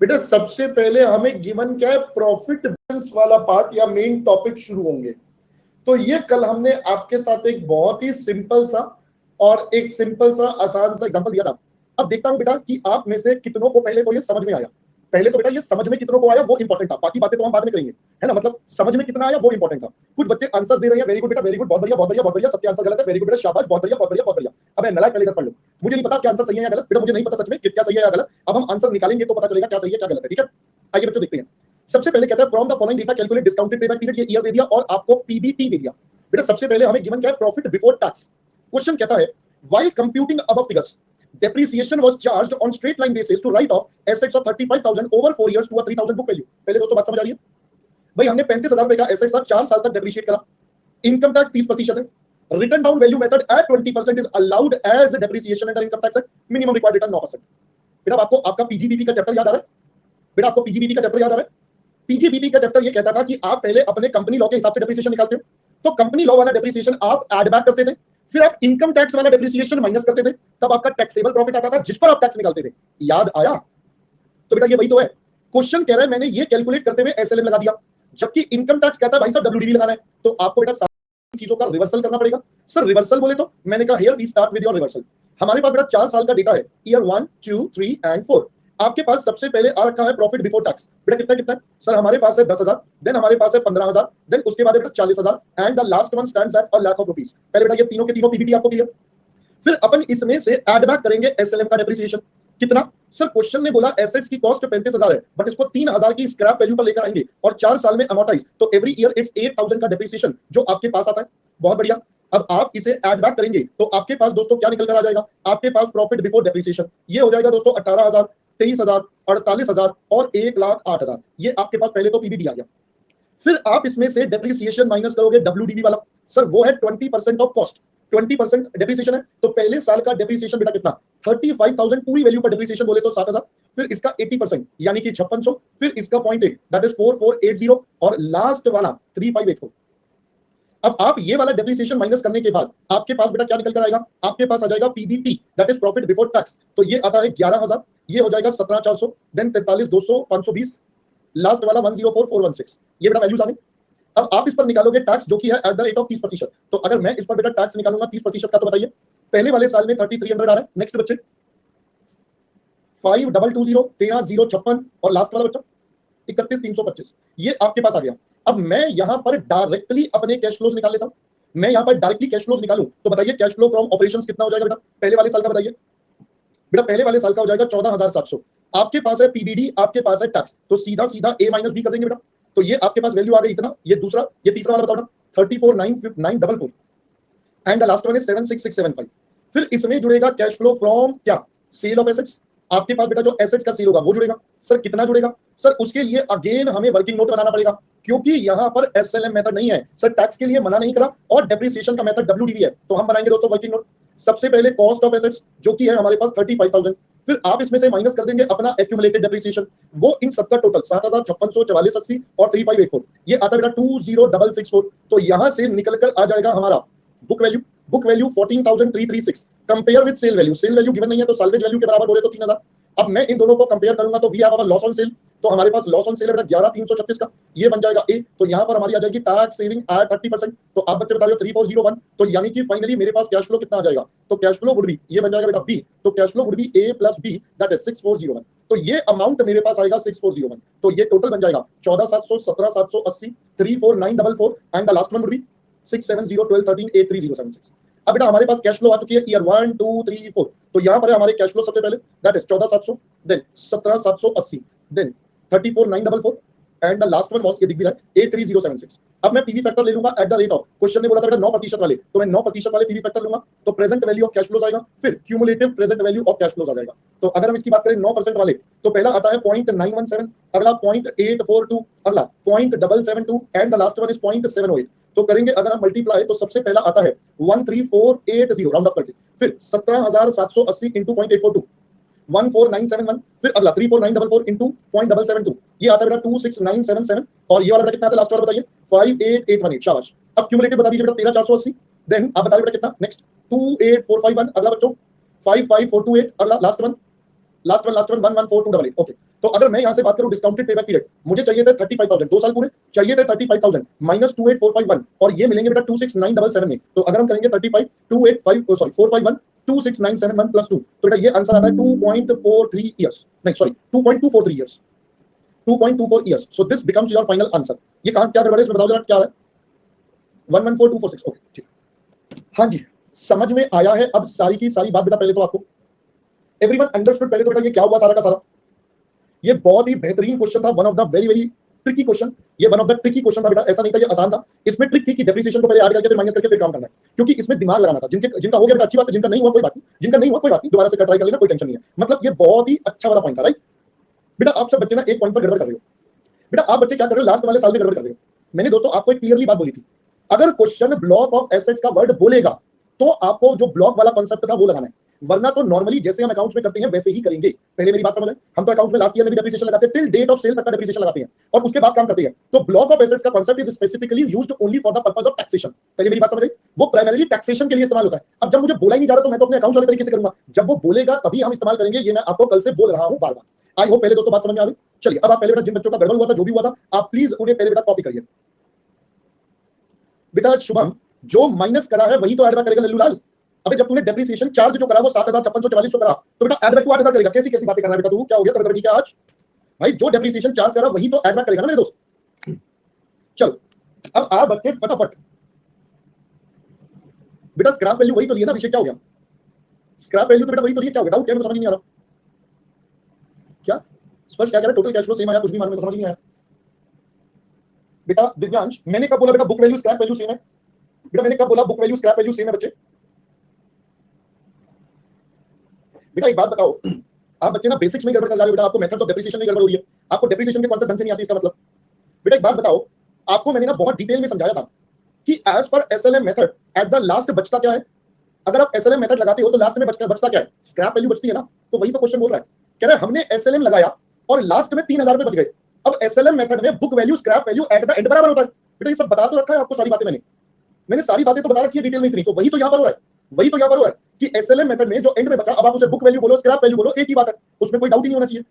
बेटा सबसे पहले हमें गिवन क्या है, प्रॉफिट वाला पार्ट या मेन टॉपिक शुरू होंगे। तो ये कल हमने आपके साथ एक बहुत ही सिंपल सा और एक सिंपल सा आसान सा एग्जांपल दिया था। अब देखता हूं बेटा कि आप में से कितनों को पहले तो ये समझ में आया। पहले तो बेटा ये समझ में कितनों को आया वो इंपॉर्टेंट था, बाकी बातें तो हम बाद में करेंगे, है ना। मतलब समझ में कितना आया वो इंपॉर्टेंट था। कुछ बच्चे आंसर दे रहे हैं, वेरी गुड बेटा, वेरी गुड, बहुत बढ़िया बहुत बढ़िया बहुत बढ़िया, सबके आंसर गलत है, वेरी गुड बेटा, शाबाश, बहुत बढ़िया बहुत बढ़िया बहुत बढ़िया। अब मैं नलायक पहले इधर पढ़ लो, मुझे नहीं पता क्या आंसर सही है या गलत, बेटा मुझे नहीं पता सच में कि क्या सही है या गलत। अब हम आंसर निकालेंगे तो पता चलेगा क्या सही है क्या गलत है, ठीक है। आइए बच्चों देखते हैं। सबसे पहले कहता है from the following data calculate discounted payback period, ये ईयर दे दिया और आपको पीबीटी दे दिया। बेटा सबसे पहले हमें गिवन क्या है, प्रॉफिट बिफोर टैक्स। क्वेश्चन कहता है while computing above figures depreciation was charged on straight line basis to write off assets of 35,000 over 4 years to a 3,000 book value। पहले दोस्तों बात समझ आ रही है भाई, हमने 35,000 रुपए का एसेट्स था 4 साल तक डेप्रिशिएट करा, इनकम टैक्स 30% है, written down value method at 20% is allowed as depreciation under income tax act, minimum required return 9%। बेटा आपको आपका पीजीबीपी का चैप्टर याद आ रहा है? बेटा आपको पीजीबीपी का चैप्टर याद आ रहा है? पीजीबीपी का चैप्टर ये कहता था कि आप पहले अपने कंपनी लॉ के हिसाब से डेप्रिसिएशन निकालते हो, तो कंपनी लॉ वाला डेप्रिसिएशन आप ऐड बैक करते थे, फिर आप इनकम टैक्स वाला डेप्रिसिएशन माइनस करते थे, तब आपका टैक्सेबल प्रॉफिट आता था जिस पर आप टैक्स निकालते थे। याद आया? तो बेटा ये वही तो है। क्वेश्चन कह रहा है मैंने ये कैलकुलेट करते हुए एसएलएम लगा दिया, जबकि इनकम टैक्स कहता है भाई साहब डब्ल्यूडीवी लगाना है, तो आपको बेटा सारी चीजों का रिवर्सल करना पड़ेगा। सर रिवर्सल बोले तो मैंने कहा here we start with your reversal. हमारे पास बेटा 4 साल का डेटा है, ईयर 1 2 3 एंड 4। आपके पास सबसे पहले आ रखा है प्रॉफिट बिफोर टैक्स। बेटा कितना कितना है? सर हमारे पास है 10,000, देन हमारे पास है 15,000, देन उसके बाद बेटा 40,000 and the last one stands at a lakh of rupees. पहले बेटा ये तीनों के तीनों पीबीटी आपको क्लियर। फिर अपन इसमें से ऐड बैक करेंगे एसएलएम का डेप्रिसिएशन। कितना? सर क्वेश्चन ने बोला एसेट्स की कॉस्ट 35,000 है, बट इसको 3,000 की स्क्रैप वैल्यू पर लेकर आएंगे और 4 साल में अमोर्टाइज, तो एवरी ईयर इट्स 8,000 का डेप्रिसिएशन जो आपके पास आता है। बहुत बढ़िया। अब आप इसे ऐड बैक करेंगे तो आपके पास दोस्तों क्या निकल कर आ जाएगा? आपके पास प्रॉफिट बिफोर डेप्रिसिएशन ये हो जाएगा दोस्तों 18,000, 23,000, 48,000 और 1,08,000। ये आपके पास पहले तो पीबीटी आ गया। फिर आप इसमें से डेप्रिसिएशन माइनस करोगे डब्ल्यूडीवी वाला, सर वो है 20% ऑफ कॉस्ट। 20% डेप्रिसिएशन है, तो पहले साल का डेप्रिसिएशन बेटा कितना? 35,000 पूरी वैल्यू पर डेप्रिसिएशन बोले तो 7,000, फिर इसका 80% यानी कि 5600, फिर इसका 0.8 दैट इज 4480 और लास्ट वाला 3584। अब आप ये वाला डेप्रिसिएशन माइनस करने के बाद आपके पास बेटा क्या निकल कर आएगा? आपके पास आ जाएगा PBT that is profit before tax, तो ये आता है 11,000, ये हो जाएगा 17,400, देन 43,200, 520, लास्ट वाला 104,416। ये बेटा वैल्यूज आ गई। अब आप इस पर निकालोगे टैक्स जो कि है एट द रेट ऑफ 30%। तो अगर मैं इस पर बेटा टैक्स निकालूंगा 30% का, तो बताइए पहले वाले साल में 3300 आ रहा है, नेक्स्ट बच्चे 5220, 13,056 और लास्ट वाला बच्चा 31,325। ये आपके पास आ गया। अब मैं यहां पर डायरेक्टली अपने कैश फ्लोज निकाल लेता हूं। मैं यहां पर डायरेक्टली कैश फ्लोज निकालूं तो बताइए कैश फ्लो फ्रॉम ऑपरेशंस कितना हो जाएगा बेटा पहले वाले साल का? बताइए बेटा पहले वाले साल का हो जाएगा 14,700। आपके पास है पीबीडी, आपके पास है टैक्स, तो सीधा सीधा ए माइनस बी कर देंगे बेटा। तो ये आपके पास वैल्यू आ गई इतना, ये दूसरा, ये तीसरा वाला बताओ ना 34,944 and the last one is 76675। फिर इसमें जुड़ेगा कैश फ्लो फ्रॉम क्या? Sale of assets. आपके पास बेटा जो एसेट्स का सेल होगा वो जुड़ेगा। सर कितना जुड़ेगा? सर उसके लिए अगेन हमें वर्किंग नोट बनाना पड़ेगा, क्योंकि यहां पर एसएलएम मेथड नहीं है। सर टैक्स के लिए मना नहीं करा और डेप्रिसिएशन का मेथड डब्ल्यूडीवी है, तो हम बनाएंगे दोस्तों वर्किंग नोट। सबसे पहले कॉस्ट ऑफ एसेट्स जो कि है हमारे पास 35,000, फिर आप इसमें से माइनस कर देंगे अपना एक्यूमुलेटेड डेप्रिसिएशन, वो इन सबका टोटल 7,5600, 4480 और 3584, ये आता है बेटा 20,664। तो यहां से निकलकर आ जाएगा हमारा book value. Book value 14,336 compare with sale value. Sale value given नहीं है तो साल्वेज वैल्यू के बराबर बोले तो 3,000। अब मैं इन दोनों को कंपेयर करूंगा तो we have our loss on sale, तो हमारे पास लॉस ऑन सेल है बेटा 11,336 का, ये बन जाएगा ए। तो यहां पर हमारी आ जाएगी टैक्स सेविंग एट 30%। तो आप बच्चे बता रहे हो 3401, तो यानी कि फाइनली मेरे पास कैश फ्लो कितना आ जाएगा? तो कैश फ्लो वुड बी, ये बन जाएगा बेटा बी, तो cash flow would be A plus B that is 6401। तो ये अमाउंट मेरे पास आएगा 6401। तो ये टोटल बन जाएगा 14,700, 17,780, 34,944 and the last one would be 670, 12, 13, 83076। अब बेटा हमारे पास कैश फ्लो आ चुकी है ईयर 1 2 3 4। तो यहां पर है हमारे कैश फ्लो सबसे पहले that is 14,700, then 17,780, then 34,944 and the last one was, ये दिख भी रहा है, 83076। अब मैं पीवी फैक्टर ले लूंगा at the rate of, question ने बोला था बेटा 9% वाले, तो मैं 9% वाले पीवी फैक्टर लूंगा, तो present value of cash flows आएगा, फिर cumulative present value of cash flows आ जाएगा। तो अगर हम इसकी बात करें 9% वाले, तो पहला आता है 0.917, अगला 0.842, अगला 0.772 and the last one is 0.708। तो करेंगे अगर हम मल्टीप्लाई, तो सबसे पहला आता है 13480 राउंड ऑफ करके, फिर 17,780 इंटू 0.842, 14971, फिर अगला 34944 इंटू 0.772, ये आता है बेटा 26977, और ये वाला बेटा कितना आता है लास्ट वाला बताइए 58818। शाबाश। अब क्यूमुलेटिव बता दीजिए बेटा 13,480, देन आप बता दीजिए बेटा कितना नेक्स्ट 28451, अगला बच्चों 55428, अगला लास्ट वन 11428। ओके, तो अगर मैं यहां से बात करूं डिस्काउंटेड पेबैक पीरियड, मुझे चाहिए थे 35,000, 2 साल पूरे चाहिए थे 35,000 माइनस 28,451 और ये मिलेंगे बेटा 26977 में। तो अगर हम करेंगे 35 285 सॉरी 451 26971 प्लस 2, तो बेटा ये आंसर आता है 2.43 इयर्स, नहीं sorry 2.243 years, 2.24 years. So this becomes your final answer. ये कहां क्या गड़बड़ है इसमें बताओ जरा, क्या है? 114246। ओके ठीक, हाँ जी समझ में आया है अब सारी की सारी बात बेटा। पहले तो आपको एवरीवन अंडरस्टूड पहले तो बेटा ये क्या हुआ सारा का सारा? ये बहुत ही बेहतरीन क्वेश्चन था, one of the very very tricky question. ये one of the tricky question था बेटा, ऐसा नहीं था ये आसान था। इसमें ट्रिक थी कि डेप्रिसिएशन को पहले ऐड करके फिर माइनस करके फिर काम करना है, क्योंकि इसमें दिमाग लगाना था। जिनका हो गया बेटा अच्छी बात है, जिनका नहीं हुआ कोई बात नहीं, जिनका नहीं हुआ कोई बात नहीं, दोबारा से ट्राई कर लेना, कोई टेंशन नहीं है। मतलब ये बहुत ही अच्छा वाला पॉइंट था, राइट बेटा। आप सब बच्चे ना एक पॉइंट पर गड़बड़ कर रहे हो बेटा। आप बच्चे क्या कर रहे हो, लास्ट वाले साल में गड़बड़ कर रहे हो। मैंने दोस्तों आपको एक क्लियरली बात बोली थी, अगर क्वेश्चन ब्लॉक ऑफ एसेट्स का वर्ड बोलेगा तो आपको जो ब्लॉक वाला कॉन्सेप्ट था वो लगाना है, वरना तो नॉर्मली जैसे हम अकाउंट्स में करते हैं वैसे ही करेंगे। पहले मेरी बात समझ है, हम तो अकाउंट्स में लास्ट ईयर में भी डेप्रिसिएशन लगाते हैं, टिल डेट ऑफ सेल तक का डेप्रिसिएशन लगाते हैं और उसके बाद काम करते हैं। तो ब्लॉक ऑफ एसेट्स का concept is specifically used only for the purpose of taxation. पहले मेरी बात समझ आई, वो प्राइमरीली टैक्सेशन के लिए इस्तेमाल होता है। अब जब मुझे बोला ही नहीं जा रहा तो मैं तो अपने अकाउंट्स वाले तरीके से करूंगा, जब वो बोलेगा तभी हम इस्तेमाल करेंगे। ये मैं आपको कल से बोल रहा हूं बार बार। आई होप पहले दोस्तों बात समझ में आ गई। चलिए अब आप पहले बेटा जिन बच्चों का गड़बड़ हुआ था, जो भी हुआ था, आप प्लीज उन्हें पहले बेटा कॉपी करिए। बेटा शुभम जो माइनस करा है वही तो ऐड बैक करेगा लल्लू लाल। अबे जब तूने डेप्रिसिएशन चार्ज जो करा वो 7,5644 करा, तो बेटा ऐड बैक तू 8,000 करेगा। कैसी कैसी बातें कर रहा है बेटा तू, क्या हो गया तगड़ी क्या आज भाई? जो डेप्रिसिएशन चार्ज करा वही तो ऐड बैक करेगा ना मेरे दोस्त। चलो अब आप बच्चे फटाफट बेटा स्क्रैप वैल्यू वही तो लिया ना अभिषेक, क्या हो गया? स्क्रैप वैल्यू तो बेटा वही तो लिया, क्या हो गया? डाउट क्या, समझ नहीं आ रहा क्या? स्पष्ट क्या कह रहा है? टोटल कैश फ्लो सेम आया, कुछ भी मालूम समझ नहीं आया बेटा। दिव्यांश मैंने कब बोला बेटा book value scrap value same है? बेटा मैंने कब बोला book value scrap value same है बच्चे? बेटा एक बात बताओ, आप बच्चे ना बेसिक्स में गड़बड़ कर जा रहे हो बेटा। आपको मेथड्स ऑफ डेप्रिसिएशन में गड़बड़ हो रही है, आपको डेप्रिसिएशन के कॉन्सेप्ट ढंग से नहीं आती। इसका मतलब बेटा एक बात बताओ, आपको मैंने ना बहुत डिटेल में समझाया था कि as per SLM method at the last बचता क्या है। अगर आप एसएलएम मेथड लगाते हो तो लास्ट में बचता क्या है? स्क्रैप वैल्यू बचती है ना। तो वही तो क्वेश्चन बोल रहा है, कह रहा है हमने एसएलएम लगाया और लास्ट में 3,000 रुपए बच गए। अब एसएलएम मेथड में book value scrap value eight the and बराबर होता है। बेटा ये सब बता तो रखा है आपको, सारी बातें मैंने सारी बातें तो बता रखी है डिटेल में इतनी। तो वही तो यहाँ पर हो रहा है, वही तो यहाँ पर हो रहा है कि एसएलएम मेथड में जो एंड में बचा, अब आप उसे बुक वैल्यू बोलो स्क्रैप वैल्यू बोलो, एक ही बात है, उसमें कोई डाउट ही नहीं होना चाहिए।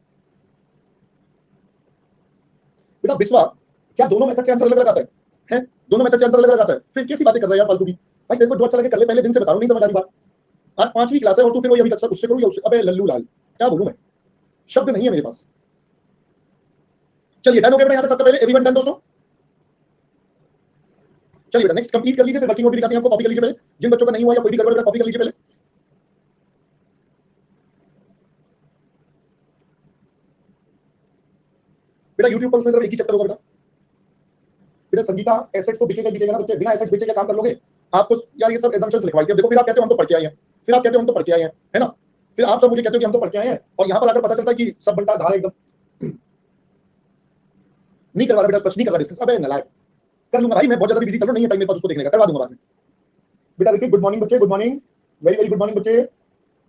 बेटा बिस्वा क्या दोनों मेथड से आंसर अलग आता है? दोनों मेथड से आंसर अलग आता है? फिर कैसी बातें कर रहा है यार फालतू की? भाई तेरे को जो अच्छा लगे कर ले, पहले दिन से बता रहा हूं, नहीं समझ आ रही बात। आज 5वीं क्लास है और तू फिर वही अभी तक उससे करूं या उससे? अबे लल्लू लाल क्या बोलूं मैं, शब्द नहीं है मेरे पास। चलिए डन हो गया बेटा, यहां तक सबसे पहले एवरीवन डन दोस्तों। चलिए बेटा नेक्स्ट कंप्लीट कर लीजिए, फिर वर्किंग नोट भी दिखाते हैं आपको, कॉपी कर लीजिए पहले। जिन बच्चों का नहीं हुआ या कोई भी गड़बड़ बेटा कॉपी कर लीजिए पहले। बेटा यूट्यूब पर उसमें सिर्फ एक ही चैप्टर होगा बेटा। बेटा संगीता एसेट्स तो बिकेगा ना बच्चे, बिना एसेट्स बेचे क्या काम कर लोगे? आपको यार ये सब assumptions लिखवाई थी। देखो फिर आप कहते हो हम तो पढ़ के आए हैं, फिर आप कहते हो हम तो पढ़ के आए हैं, है ना? फिर आप सब मुझे कहते हो कि हम तो पढ़ के आए हैं और यहाँ पर आकर पता चलता है कि सब बंटा धार एकदम नहीं करवा रहा बेटा, स्पष्ट नहीं करवा डिस्कस। अबे नालायक, कर लूंगा भाई, मैं बहुत ज्यादा बिजी चल रहा हूं, नहीं है टाइम मेरे पास उसको देखने का, करवा दूंगा बाद में। बेटा देखिए गुड मॉर्निंग बच्चे, good morning, very very good morning बच्चे।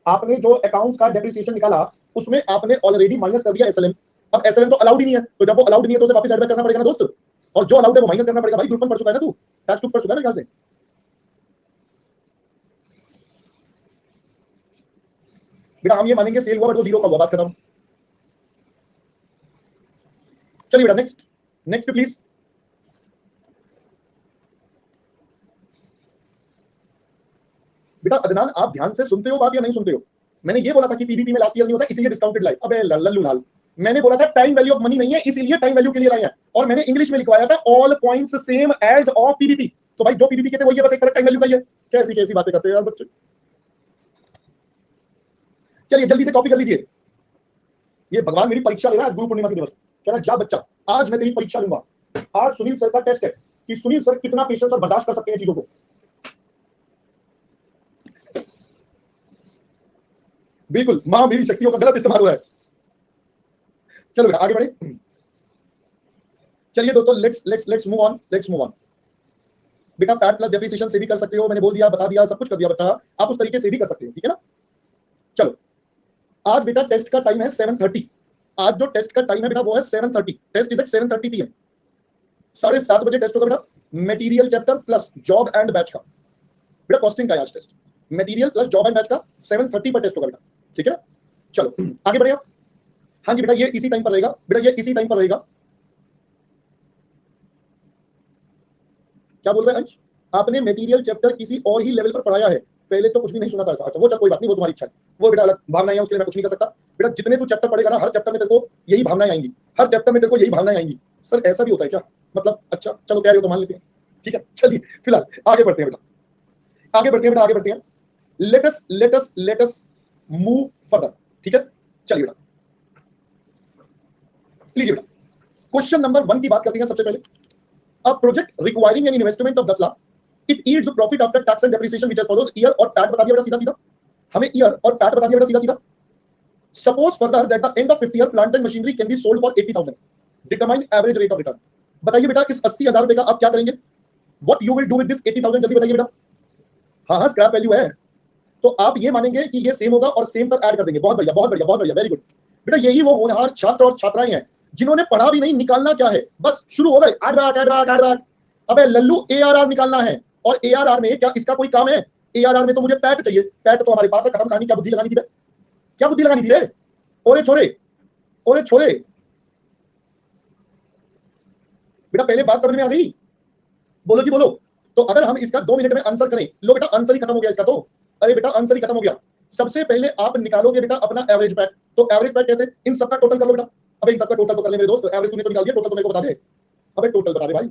आपने जो अकाउंट्स का डेप्रिसिएशन निकाला उसमें आपने ऑलरेडी माइनस कर दिया एसएलएम। अब एसएलएम तो अलाउड ही नहीं है, तो जब वो अलाउड नहीं है तो उसे वापस एड बैक करना पड़ेगा ना दोस्त, और जो अलाउड है वो माइनस करना पड़ेगा। भाई ग्रुप में पढ़ चुका है ना तू, टैक्स टू पढ़ चुका है ना ख्याल से। बेटा हम ये मानेंगे सेल हुआ बट वो जीरो का हुआ, बात खत्म। चलिए बेटा नेक्स्ट नेक्स्ट प्लीज। बेटा अदनान आप ध्यान से सुनते हो बात या नहीं सुनते हो? मैंने ये बोला था कि पीबीपी में लास्ट ईयर नहीं होता इसलिए डिस्काउंटेड लाइफ। अबे लल्लू लाल, मैंने बोला था टाइम वैल्यू ऑफ मनी नहीं है इसीलिए टाइम वैल्यू के लिए लाए हैं, और मैंने इंग्लिश में लिखवाया था all points same as of PBP. तो भाई जो पीबीपी के थे वही है, बस एक फर्क टाइम वैल्यू का ही है। कैसी कैसी बातें करते हैं यार बच्चे। चलिए जल्दी से कॉपी कर लीजिए। ये भगवान मेरी परीक्षा ले रहा है गुरु पूर्णिमा के दिवस, कह रहा जा बच्चा आज मैं तेरी परीक्षा लूंगा। आज सुनील सर का टेस्ट है कि सुनील सर कितना पेशेंस और बर्दाश्त कर सकते हैं चीजों को। बिल्कुल मां मेरी शक्तियों का गलत इस्तेमाल हो रहा है। चलो बेटा आगे बढ़े। चलिए दोस्तों लेट्स मूव ऑन। बेटा पैट प्लस डेप्रिसिएशन से भी कर सकते हो, मैंने बोल दिया बता दिया सब कुछ कर दिया बच्चा, आप उस तरीके से भी कर सकते हो, ठीक है ना? चलो आज बेटा टेस्ट का टाइम है 7:30। आज जो टेस्ट का टाइम है बेटा वो है 7:30। Test is eight 7:30 PM। 7:30 बजे टेस्ट होगा बेटा। Material chapter plus job and batch का बेटा कॉस्टिंग का आज test. Material plus job and batch का 7:30 पर टेस्ट होगा बेटा, ठीक है? चलो आगे बढ़िए। हाँ जी बेटा, ये इसी टाइम पर रहेगा बेटा, ये इसी टाइम पर रहेगा। क्या बोल रहे हैं अंश? आपने मटेरियल चैप्टर किसी और ही लेवल पर पढ़ाया है, पहले तो कुछ भी नहीं सुना था ऐसा। अच्छा वो चल कोई बात नहीं, वो तुम्हारी इच्छा है, वो बेटा अलग भावनाएं हैं, उसके लिए मैं कुछ नहीं कर सकता। बेटा जितने तू चैप्टर पढ़ेगा ना, हर चैप्टर में तेरे को यही भावनाएं आएंगी, हर चैप्टर में तेरे को यही भावनाएं आएंगी। सर ऐसा भी होता है क्या? मतलब अच्छा चलो कह रहे हो तो मान लेते हैं, ठीक है। चलिए फिलहाल आगे बढ़ते हैं बेटा, आगे बढ़ते हैं बेटा, आगे बढ़ते हैं। लेट अस मूव फर्दर, ठीक है। चलिए बेटा, लीजिए बेटा, क्वेश्चन नंबर 1 की बात करते हैं सबसे पहले। A project requiring an investment of 10 lakh, it yields a profit after tax and depreciation which as follows। Year और पैट बता दिया बेटा सीधा सीधा, हमें ईयर और पैट बता दिया बेटा सीधा सीधा। Suppose further that the end of 50 year plant and machinery can be sold for 80,000, determine average rate of return। बताइए बेटा इस 80,000 रुपए का आप क्या करेंगे? What you will do with this 80,000, जल्दी बताइए बेटा। हाँ हाँ स्क्रैप वैल्यू है, तो आप ये मानेंगे कि ये सेम होगा और सेम पर ऐड कर देंगे। बहुत बढ़िया बहुत बढ़िया बहुत बढ़िया, वेरी गुड बेटा। यही वो होनहार छात्र और छात्राएं हैं जिन्होंने पढ़ा भी नहीं, निकालना क्या है, बस शुरू हो गए add back add back add back. अबे लल्लू एआरआर निकालना है, और एआरआर में क्या इसका कोई काम है? एआरआर में तो मुझे पैट चाहिए, पैट तो हमारे पास है, खत्म कहानी। क्या बुद्धि लगानी थी बे, क्या बुद्धि लगानी थी रे? ओरे छोरे, ओरे छोरे बेटा, पहले बात समझ में आ गई? बोलो जी बोलो। तो अगर हम इसका 2 मिनट में आंसर करें, लो बेटा आंसर ही खत्म हो गया इसका तो। अरे बेटा आंसर ही खत्म हो गया। सबसे पहले आप निकालोगे बेटा अपना एवरेज पैट। तो एवरेज पैट कैसे? इन सबका टोटल कर लो बेटा। अबे इन सबका टोटल तो कर ले मेरे दोस्त, एवरेज तूने तो निकाल दिया, टोटल तो मेरे को बता दे। अबे टोटल बता दे भाई।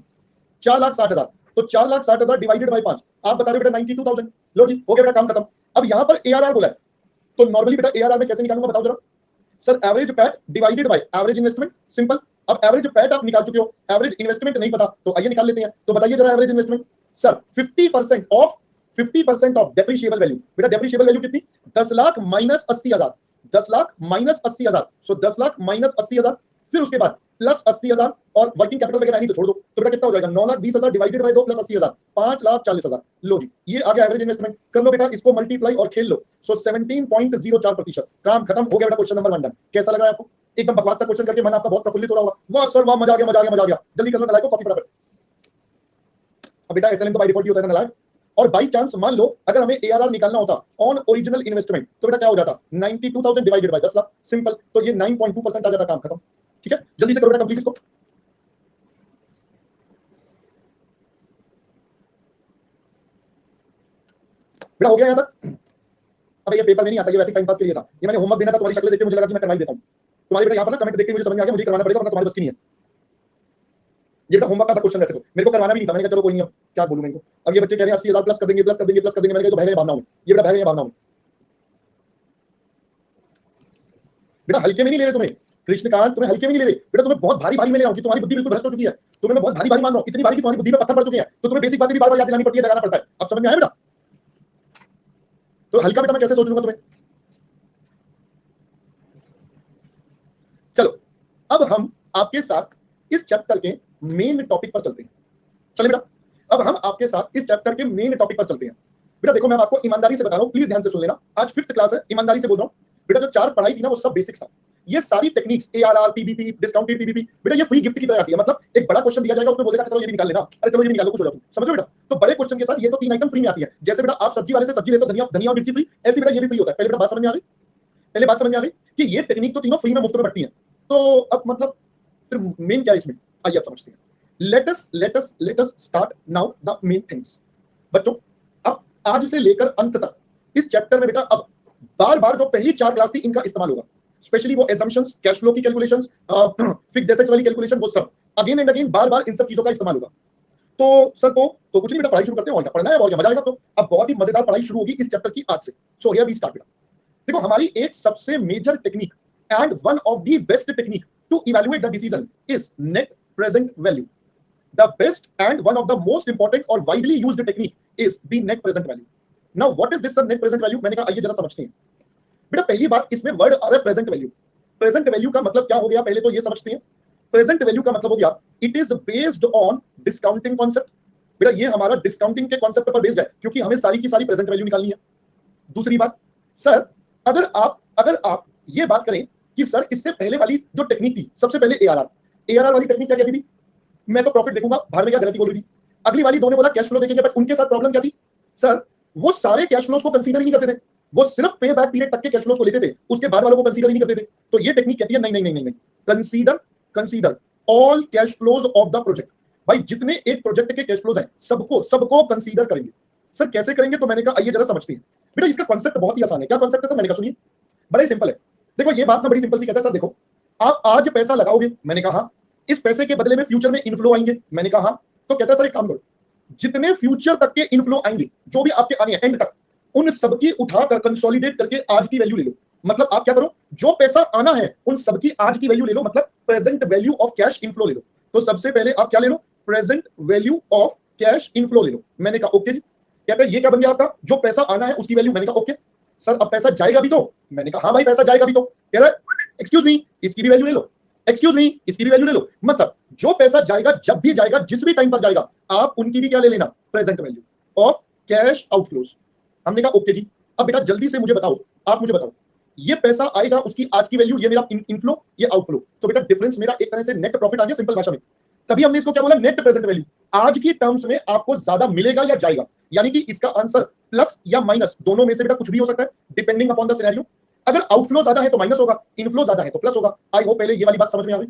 4,60,000, तो 4,60,000 डिवाइडेड बाय 5, आप बता रहे बेटा 92,000। लो जी हो गया बेटा, काम खत्म। अब यहां पर एआरआर बोला है, तो नॉर्मली बेटा एआरआर में कैसे निकालूंगा बताओ जरा। Sir average PAT divided by average investment, simple. अब एवरेज पैट आप निकाल चुके हो, एवरेज इन्वेस्टमेंट नहीं पता, तो आइए निकाल लेते हैं। तो बताइए जरा average investment. Sir 50% of depreciable value. बेटा डेप्रिशिएबल वैल्यू कितनी? 10 लाख माइनस 80,000, 10 लाख माइनस 80,000, सो 10 लाख माइनस 80,000, फिर उसके बाद प्लस 80,000 और वर्किंग कैपिटल वगैरह नहीं तो छोड़ दो। तो बेटा कितना हो जाएगा? 9,20,000 डिवाइडेड बाय 2 प्लस 80,000, 5,40,000। लो जी ये आ गया एवरेज इन्वेस्टमेंट। कर लो बेटा इसको मल्टीप्लाई और खेल लो, सो 17.04%। काम खत्म हो गया बेटा, क्वेश्चन नंबर 1 डन। कैसा लगा आपको? एकदम बकवास सा क्वेश्चन करके मन आपका बहुत प्रफुल्लित हो रहा होगा। वाह सर वाह, मजा आ गया मजा आ गया मजा आ गया। जल्दी कर लो नलायक को, कॉपी फटाफट। अब बेटा एसएलएन तो बाय डिफॉल्ट ही होता है ना नलायक। और बाई चांस मान लो अगर हमें एआरआर निकालना होता ऑन ओरिजिनल इन्वेस्टमेंट, तो बेटा क्या हो जाता? 92,000 डिवाइडेड बाय 10 लाख, सिंपल। तो ये 9.2% आ जाता, काम खत्म। ठीक है जल्दी से करो बेटा कंप्लीट इसको। बेटा हो गया यहां तक? अब ये पेपर में नहीं आता, ये वैसे टाइम पास के लिए था, ये मैंने होमवर्क देना था। तुम्हारी शक्ल देखते मुझे लगा कि मैं करवा देता हूं। तुम्हारी बेटा यहां पर ना कमेंट देखते मुझे समझ में आ गया मुझे करवाना पड़ेगा, वरना तुम्हारी बस की नहीं है। ये बेटा होमवर्क का था क्वेश्चन, वैसे तो मेरे को करवाना भी नहीं था। मैंने कहा चलो कोई नहीं, अब क्या बोलूं मैं इनको। अब ये बच्चे कह रहे हैं 80,000 प्लस कर देंगे प्लस कर देंगे प्लस कर देंगे। मैंने कहा तो बह गए भावनाओं में, ये बेटा बह गए भावनाओं में। बेटा हल्के में नहीं ले रहे तुम्हें, कृष्णकांत तुम्हें हल्के में नहीं ले रहे बेटा, तुम्हें बहुत भारी भारी में ले रहा हूं कि तुम्हारी बुद्धि बिल्कुल भ्रष्ट हो चुकी है। तुम्हें मैं बहुत भारी भारी मान रहा हूं, इतनी भारी कि तुम्हारी बुद्धि में पत्थर पड़ चुके हैं, तो तुम्हें बेसिक बातें भी बार बार याद दिलानी पड़ती है, लगाना पड़ता है। अब समझ में आया बेटा? तो हल्का बेटा मैं कैसे सोच लूंगा तुम्हें? चलो अब हम आपके साथ इस चैप्टर के मेन टॉपिक पर चलते हैं। चलिए बेटा अब हम आपके साथ इस चैप्टर के मेन टॉपिक पर चलते हैं। बेटा देखो मैं आपको ईमानदारी से बता रहा हूं, प्लीज ध्यान से सुन लेना। आज 5th क्लास है, ईमानदारी से बोल रहा हूं बेटा। जो 4 पढ़ाई थी ना वो सब बेसिक्स था। ये सारी techniques ARR PBP discounted PBP बेटा ये फ्री गिफ्ट की तरह आती है। मतलब एक बड़ा क्वेश्चन दिया जाएगा, उसमें बोलेगा चलो ये भी निकाल लेना, अरे चलो ये भी निकालो, कुछ हो जाओ, समझ लो बेटा। तो बड़े क्वेश्चन के साथ ये तो 3 आइटम फ्री में आती है। जैसे बेटा आप सब्जी वाले से सब्जी लेते हो, धनिया धनिया और मिर्ची फ्री, ऐसे बेटा ये भी फ्री होता है। पहले बेटा बात समझ में आ गई? पहले बात समझ में आ गई कि ये टेक्निक तो तीनों फ्री में मुफ्त में बढ़ती है। तो अब मतलब फिर मेन क्या है इसमें, आइए आप समझते हैं। let us start now the main things। बच्चों अब आज से लेकर अंत तक इस चैप्टर में बेटा अब बार बार जो पहली 4 क्लास थी इनका इस्तेमाल होगा। स्पेशली वो assumptions, कैश फ्लो की कैलकुलेशंस, फिक्स्ड एसेट्स वाली कैलकुलेशन, वो सब अगेन एंड अगेन बार बार इन सब चीजों का इस्तेमाल होगा। तो सर तो कुछ नहीं बेटा, पढ़ाई शुरू करते हैं। और क्या पढ़ना है और क्या मजा आएगा। तो अब बहुत ही मजेदार पढ़ाई शुरू होगी इस चैप्टर की आज से। सो हियर वी स्टार्ट बेटा। देखो हमारी एक सबसे major technique and one of the best technique to evaluate the decision is net present value. The best and one of the most important or widely used technique is the net present value. Now what is this net present value? मैंने कहा आइए जरा समझते हैं। बेटा पहली बात इसमें वर्ड आ रहा है प्रेजेंट वैल्यू। प्रेजेंट वैल्यू का मतलब क्या हो गया पहले तो ये समझते हैं। प्रेजेंट वैल्यू का मतलब हो गया it is based on discounting concept. बेटा ये हमारा डिस्काउंटिंग के कॉन्सेप्ट पर बेस्ड है, क्योंकि हमें सारी की सारी प्रेजेंट वैल्यू निकालनी है। दूसरी बात सर अगर आप ये बात करें कि सर इससे पहले वाली जो टेक्निक थी, सबसे पहले एआरआर वाली टेक्निक क्या कहती थी? मैं तो प्रॉफिट देखूंगा, भाड़ में क्या गलती बोल रही थी। अगली वाली दोनों बोला कैश फ्लो देखेंगे, बट उनके साथ प्रॉब्लम क्या थी? सर वो सारे कैश फ्लोस को कंसीडर ही नहीं करते थे। वो सिर्फ पे बैक पीरियड तक के कैश फ्लोज को लेते थे, उसके बाद वालों को कंसीडर ही नहीं करते थे। तो ये टेक्निक कहती है नहीं नहीं नहीं नहीं नहीं, consider all cash flows of the project. भाई जितने एक प्रोजेक्ट के कैश फ्लोज हैं सबको सबको कंसीडर करेंगे। सर कैसे करेंगे? तो मैंने कहा आइए जरा समझते हैं। बेटा इसका कॉन्सेप्ट बहुत ही आसान है। क्या कॉन्सेप्ट है सर? मैंने कहा सुनिए, बड़ा ही सिंपल है। देखो ये बात ना बड़ी सिंपल सी कहता है। सर देखो आप आज पैसा लगाओगे, मैंने कहा हाँ। इस पैसे के बदले में फ्यूचर में इनफ्लो आएंगे, मैंने कहा हाँ। तो कहता है सर एक काम करो, जितने फ्यूचर तक के इनफ्लो आएंगे, जो भी आपके आने हैं एंड तक, उन सबकी उठाकर कंसोलिडेट करके आज की वैल्यू ले लो। मतलब आप क्या करो, जो पैसा आना है उन सबकी आज की वैल्यू ले लो, मतलब present value of cash inflow ले लो। तो सबसे पहले आप क्या ले लो? Present value of cash inflow ले लो। मैंने कहा ओके जी। कहता है ये क्या बन गया आपका? जो पैसा आना है उसकी वैल्यू। मैंने कहा ओके। सर अब पैसा जाएगा भी तो? मैंने कहा हाँ भाई पैसा जाएगा भी तो। कह रहा है एक्सक्यूज मी, इसकी भी वैल्यू ले लो, एक्सक्यूज मी, इसकी भी वैल्यू ले लो। मतलब जो पैसा जाएगा, जब भी जाएगा, जिस भी टाइम पर जाएगा, आप उनकी भी क्या ले लेना? Present value of cash outflows. हमने कहा ओके जी। अब बेटा जल्दी से मुझे बताओ, आप मुझे बताओ, ये पैसा आएगा उसकी आज की वैल्यू, ये मेरा इनफ्लो, ये आउटफ्लो। तो बेटा डिफरेंस मेरा एक तरह से नेट प्रॉफिट आ गया सिंपल भाषा में। तभी हमने इसको क्या बोला? Net present value. आज की टर्म्स में आपको ज्यादा मिलेगा या जाएगा, यानी कि इसका आंसर प्लस या माइनस दोनों में से बेटा कुछ भी हो सकता है डिपेंडिंग अपॉन द सिनेरियो। अगर आउटफ्लो ज्यादा है तो माइनस होगा, इनफ्लो ज्यादा है तो प्लस होगा। आई होप पहले ये वाली बात समझ में आ गई।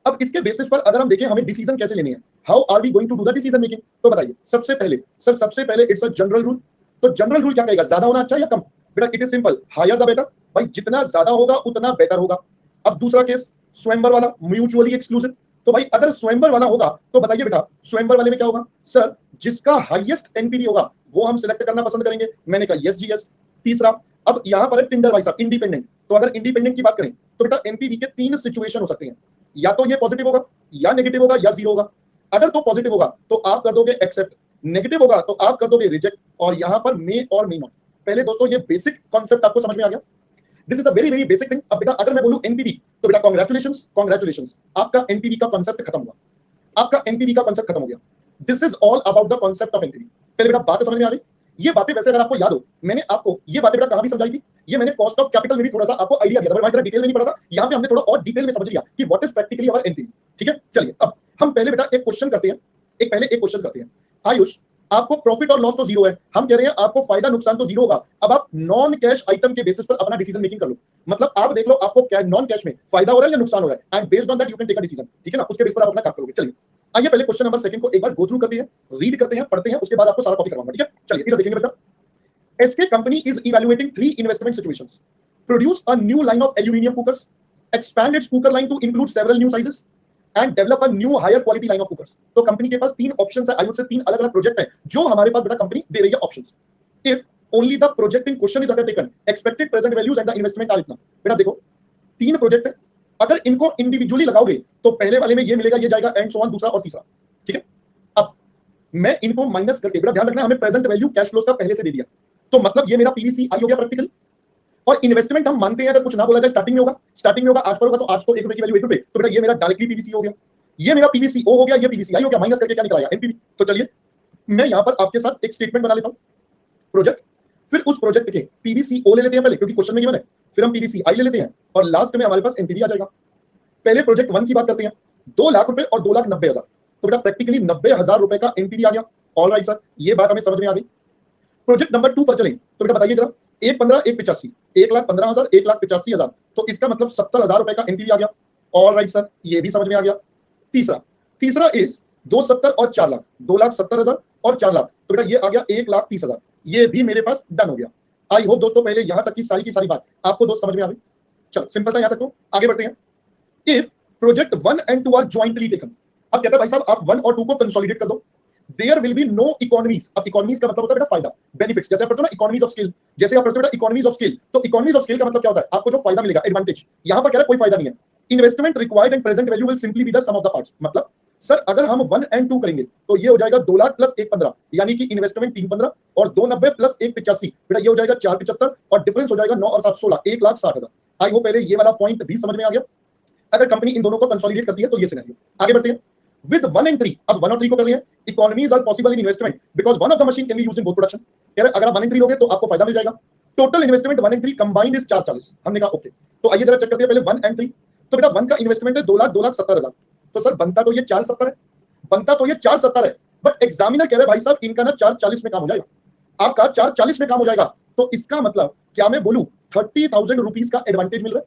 अब इसके बेसिस पर अगर हम देखें हमें डिसीजन कैसे लेने हैं, how are we going to do the decision making, तो बताइए। सबसे पहले सर, सबसे पहले इट्स अ जनरल रूल। तो जनरल रूल क्या कहेगा? ज्यादा होना अच्छा है या कम? बेटा it is simple, higher the better. भाई जितना ज्यादा होगा उतना बेटर होगा। अब दूसरा केस स्वयंवर वाला, म्यूचुअली एक्सक्लूसिव। तो भाई अगर स्वयंवर वाला होगा तो बताइए बेटा स्वयंवर वाले में क्या होगा? सर जिसका हाईएस्ट एनपीवी होगा वो हम सिलेक्ट करना पसंद करेंगे। मैंने कहा यस जी यस। तीसरा, अब यहां पर है टिंडर भाई साहब, इंडिपेंडेंट। तो अगर इंडिपेंडेंट की बात करें तो बेटा एनपीवी के 3 सिचुएशन हो सकते हैं, या तो ये पॉजिटिव होगा, या नेगेटिव होगा, या जीरो होगा। अगर तो पॉजिटिव होगा तो आप कर दोगे एक्सेप्ट, नेगेटिव होगा तो आप कर दोगे रिजेक्ट, और यहां पर मे और मे नॉट। पहले दोस्तों ये बेसिक कॉन्सेप्ट आपको समझ में आ गया। This is a very very basic thing. अब बेटा अगर मैं बोलूं एनपीवी तो बेटा कांग्रेचुलेशंस, कांग्रेचुलेशंस, आपका एनपीवी का कांसेप्ट खत्म हुआ, आपका एनपीवी का कांसेप्ट खत्म हो गया। This is all about the concept of NPV. पहले बेटा बात समझ में आ गई। ये बातें वैसे अगर आपको याद हो, मैंने आपको ये बातें बेटा कहां भी समझाई थी, ये मैंने कॉस्ट ऑफ कैपिटल में भी थोड़ा सा आपको आइडिया दिया था, बट मैं डिटेल में नहीं पढ़ा था। यहां पे हमने थोड़ा और डिटेल में समझ लिया कि what is practically our NPV. ठीक है, चलिए अब हम पहले बेटा एक क्वेश्चन करते हैं, एक क्वेश्चन करते हैं। आयुष, आपको प्रॉफिट और लॉस तो जीरो है, हम कह रहे हैं आपको फायदा नुकसान तो जीरो होगा। अब आप नॉन कैश आइटम के बेसिस पर अपना डिसीजन मेकिंग कर लो। मतलब आप देख लो आपको क्या नॉन कैश में फायदा हो रहा है या नुकसान हो रहा है, and based on that you can take a decision. ठीक है ना, उसके बेस पर आप अपना काम करोगे। चलिए आइए पहले क्वेश्चन नंबर सेकंड को एक बार गो थ्रू करते हैं, रीड करते हैं, पढ़ते हैं, उसके बाद आपको सारा कॉपी करवाऊंगा। ठीक है, चलिए इधर देखेंगे बेटा। SK company is evaluating 3 investment situations: produce a new line of aluminum cookers, expand its cooker line to include several new sizes, and develop a new higher quality line of cookers। तो company के पास 3 options है, आई would से 3 अलग अलग project है जो हमारे पास बेटा कंपनी दे रही है options. If only the project in question is undertaken, expected present values and the investment are इतना। बेटा देखो 3 प्रोजेक्ट है, अगर इनको इंडिविजुअली लगाओगे तो पहले वाले में ये मिलेगा, ये जाएगा, एंड सो ऑन, दूसरा और तीसरा। ठीक है, अब मैं इनको माइनस करके, बेटा ध्यान रखना हमें प्रेजेंट वैल्यू कैश फ्लोज का पहले से दे दिया, तो मतलब ये मेरा पीवीसी आई हो गया प्रैक्टिकल। और इन्वेस्टमेंट हम मानते हैं अगर कुछ ना बोला जाए स्टार्टिंग में होगा, स्टार्टिंग में होगा आज पर होगा, तो आज तो 1 रुपए की वैल्यू 1 रुपए, तो बेटा ये मेरा डायरेक्टली पीवीसी हो गया, ये मेरा पीवीसी ओ हो गया, ये पीवीसी आई हो गया, माइनस करके क्या निकल आएगा? एनपीवी। तो चलिए मैं यहां पर आपके साथ एक स्टेटमेंट बना लेता हूं, प्रोजेक्ट, फिर उस प्रोजेक्ट के पीवीसी ओ ले लेते हैं पहले, क्योंकि क्वेश्चन में गिवन है, फिर हम पीवीसी आई ले लेते हैं, और लास्ट में हमारे पास एनपीवी आ जाएगा। पहले प्रोजेक्ट 1 की बात करते हैं, 2 लाख रुपए और 2,90,000, तो बेटा प्रैक्टिकली 90,000 रुपए का एनपीवी आ गया। ऑल राइट सर, ये बात हमें समझ में आ गई। प्रोजेक्ट नंबर 2 पर चलें तो बेटा बताइए जरा, 1,15,000 1,85,000, 1,15,000 1,85,000, तो इसका मतलब 70,000 रुपए का एनपीवी आ गया। ऑल राइट सर, ये भी समझ में आ गया। तीसरा इज 2,70,000 और 4 लाख, 2,70,000 और 4 लाख, तो बेटा ये आ गया 1,30,000, ये भी मेरे पास डन हो गया। आई होप दोस्तों पहले यहां तक की सारी बात आपको दोस्त समझ में आ गई। चलो सिंपल था यहां तक, तो आगे बढ़ते हैं। If project 1 and 2 are jointly taken, अब कहता है भाई साहब आप 1 और 2 को कंसोलिडेट कर दो, there will be no economies. अब इकोनॉमीज का मतलब होता है बेटा फायदा, बेनिफिट्स, जैसे आप पढ़ते हो ना इकोनॉमीज ऑफ स्केल, जैसे आप पढ़ते हो बेटा इकोनॉमीज ऑफ स्केल, तो इकोनॉमीज ऑफ स्केल का मतलब क्या होता है? आपको जो फायदा मिलेगा, एडवांटेज। यहां पर कह रहा है कोई फायदा नहीं है। Investment required and present value will simply be the sum of the parts. मतलब सर अगर हम 1 and 2 करेंगे तो ये हो जाएगा 2 लाख प्लस 1,15,000, यानी कि इन्वेस्टमेंट 3,15,000 और 2,90 प्लस 1,85,000, बेटा ये हो जाएगा 4,75, और डिफरेंस हो जाएगा 9 और 7 16, 1,60,000। आई होप पहले ये वाला पॉइंट भी समझ में आ गया। अगर कंपनी इन दोनों को कंसोलिडेट करती है तो ये सिनेरियो। आगे बढ़ते हैं with 1 and 3, अब 1 और 3 को कर रहे हैं, economies are possible in investment because one of the machine can be used in both production. कह रहे अगर आप 1 and 3 लोगे तो आपको फायदा मिल जाएगा। Total investment 1 and 3 combined is 440। हमने कहा ओके, तो आइए जरा चेक करते हैं पहले 1 and 3। तो बेटा 1 का इन्वेस्टमेंट है 2,70,000, तो सर बनता तो ये 470 है, बनता तो ये 470 है, बट एग्जामिनर कह रहे भाई साहब इनका ना 440 में काम हो जाएगा, आपका 440 में काम हो जाएगा। तो इसका मतलब क्या मैं बोलूं 30,000 रुपीज का एडवांटेज मिल रहा है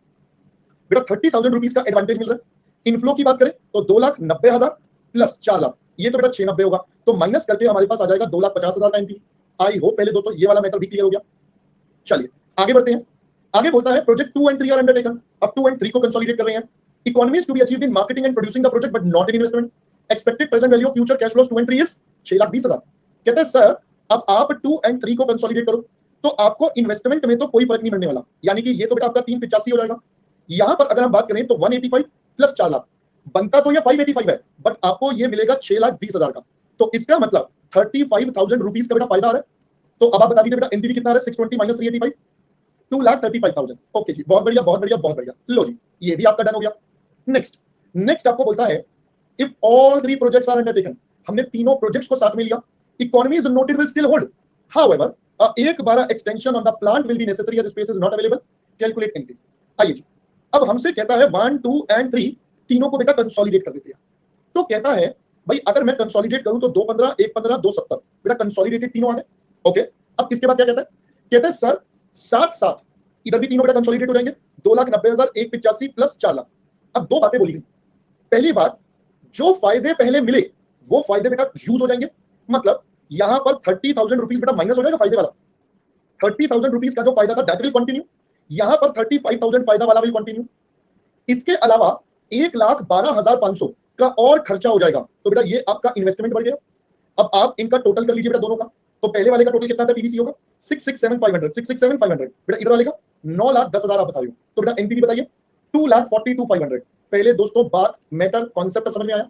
बेटा, 30,000 रुपीज का एडवांटेज मिल रहा है। इनफ्लो की बात करें तो 2,90,000 प्लस 4 लाख, ये तो बेटा 690 होगा, तो माइनस करके हमारे पास आ जाएगा 2,50,000 का एनपीवी। आई होप पहले दोस्तों ये वाला मैटर भी क्लियर हो गया। चलिए आगे बढ़ते हैं। आगे बोलता है प्रोजेक्ट 2 एंड 3 आर अंडरटेकन। अब 2 एंड 3 को कंसोलिडेट कर रहे हैं। Economies to be achieved in marketing and producing the project but not in investment. Expected present value of future cash flows 2 and 3 is 6,20,000। कहते हैं सर अब आप 2 एंड 3 को कंसोलिडेट करो तो आपको इन्वेस्टमेंट में तो कोई फर्क नहीं पड़ने वाला, यानी कि ये तो बेटा आपका 385 हो जाएगा। यहां पर अगर हम बात करें तो 185 प्लस 4 लाख बनता तो ये 585 है, बट आपको ये मिलेगा 6,20,000 का। तो इसका मतलब 35,000 रुपीज का बेटा फायदा आ रहा है। तो अब आप बता दीजिए बेटा एनपीवी कितना आ रहा है, 620 माइनस 385, 2,35,000। ओके जी, बहुत बढ़िया बहुत बढ़िया बहुत बढ़िया। लो जी, ये भी आपका डन हो गया। नेक्स्ट नेक्स्ट आपको बोलता है if all 3 projects are undertaken, हमने तीनों प्रोजेक्ट्स को साथ में लिया, economy is noted will still hold, however एक बार extension on the plant will be necessary as space is not available, calculate NPV. आइए जी, अब हमसे कहता है 1 2 एंड 3 तीनों को बेटा कंसोलिडेट कर देते हैं। तो कहता है भाई अगर मैं कंसोलिडेट करूं तो 215 115 270 बेटा कंसोलिडेटेड तीनों आ गए। ओके, अब इसके बाद क्या कहता है, कहता है सर साथ साथ इधर भी तीनों बेटा कंसोलिडेट हो जाएंगे, 2,90,000 185 प्लस 4 लाख। अब दो बातें बोली गई। पहली बात, जो फायदे पहले मिले वो फायदे बेटा यूज हो जाएंगे, मतलब यहां पर 30,000 रुपीज बेटा माइनस हो जाएगा फायदे वाला। 30,000 रुपीज का जो फायदा था दैट विल कंटिन्यू, यहां पर 35,000 फायदा वाला विल कंटिन्यू। इसके अलावा 1,12,500 का और खर्चा हो जाएगा, तो बेटा ये आपका इन्वेस्टमेंट बढ़ गया। अब आप इनका टोटल कर लीजिए बेटा दोनों का, तो पहले वाले का टोटल कितना था पीवीसी होगा 667,500, 667,500 बेटा इधर वाले का 9,10,000 आप बता रहे हो, तो बेटा एनपीवी बताइए 2,42,500। पहले दोस्तों बात मैटर कॉन्सेप्ट समझ में आया।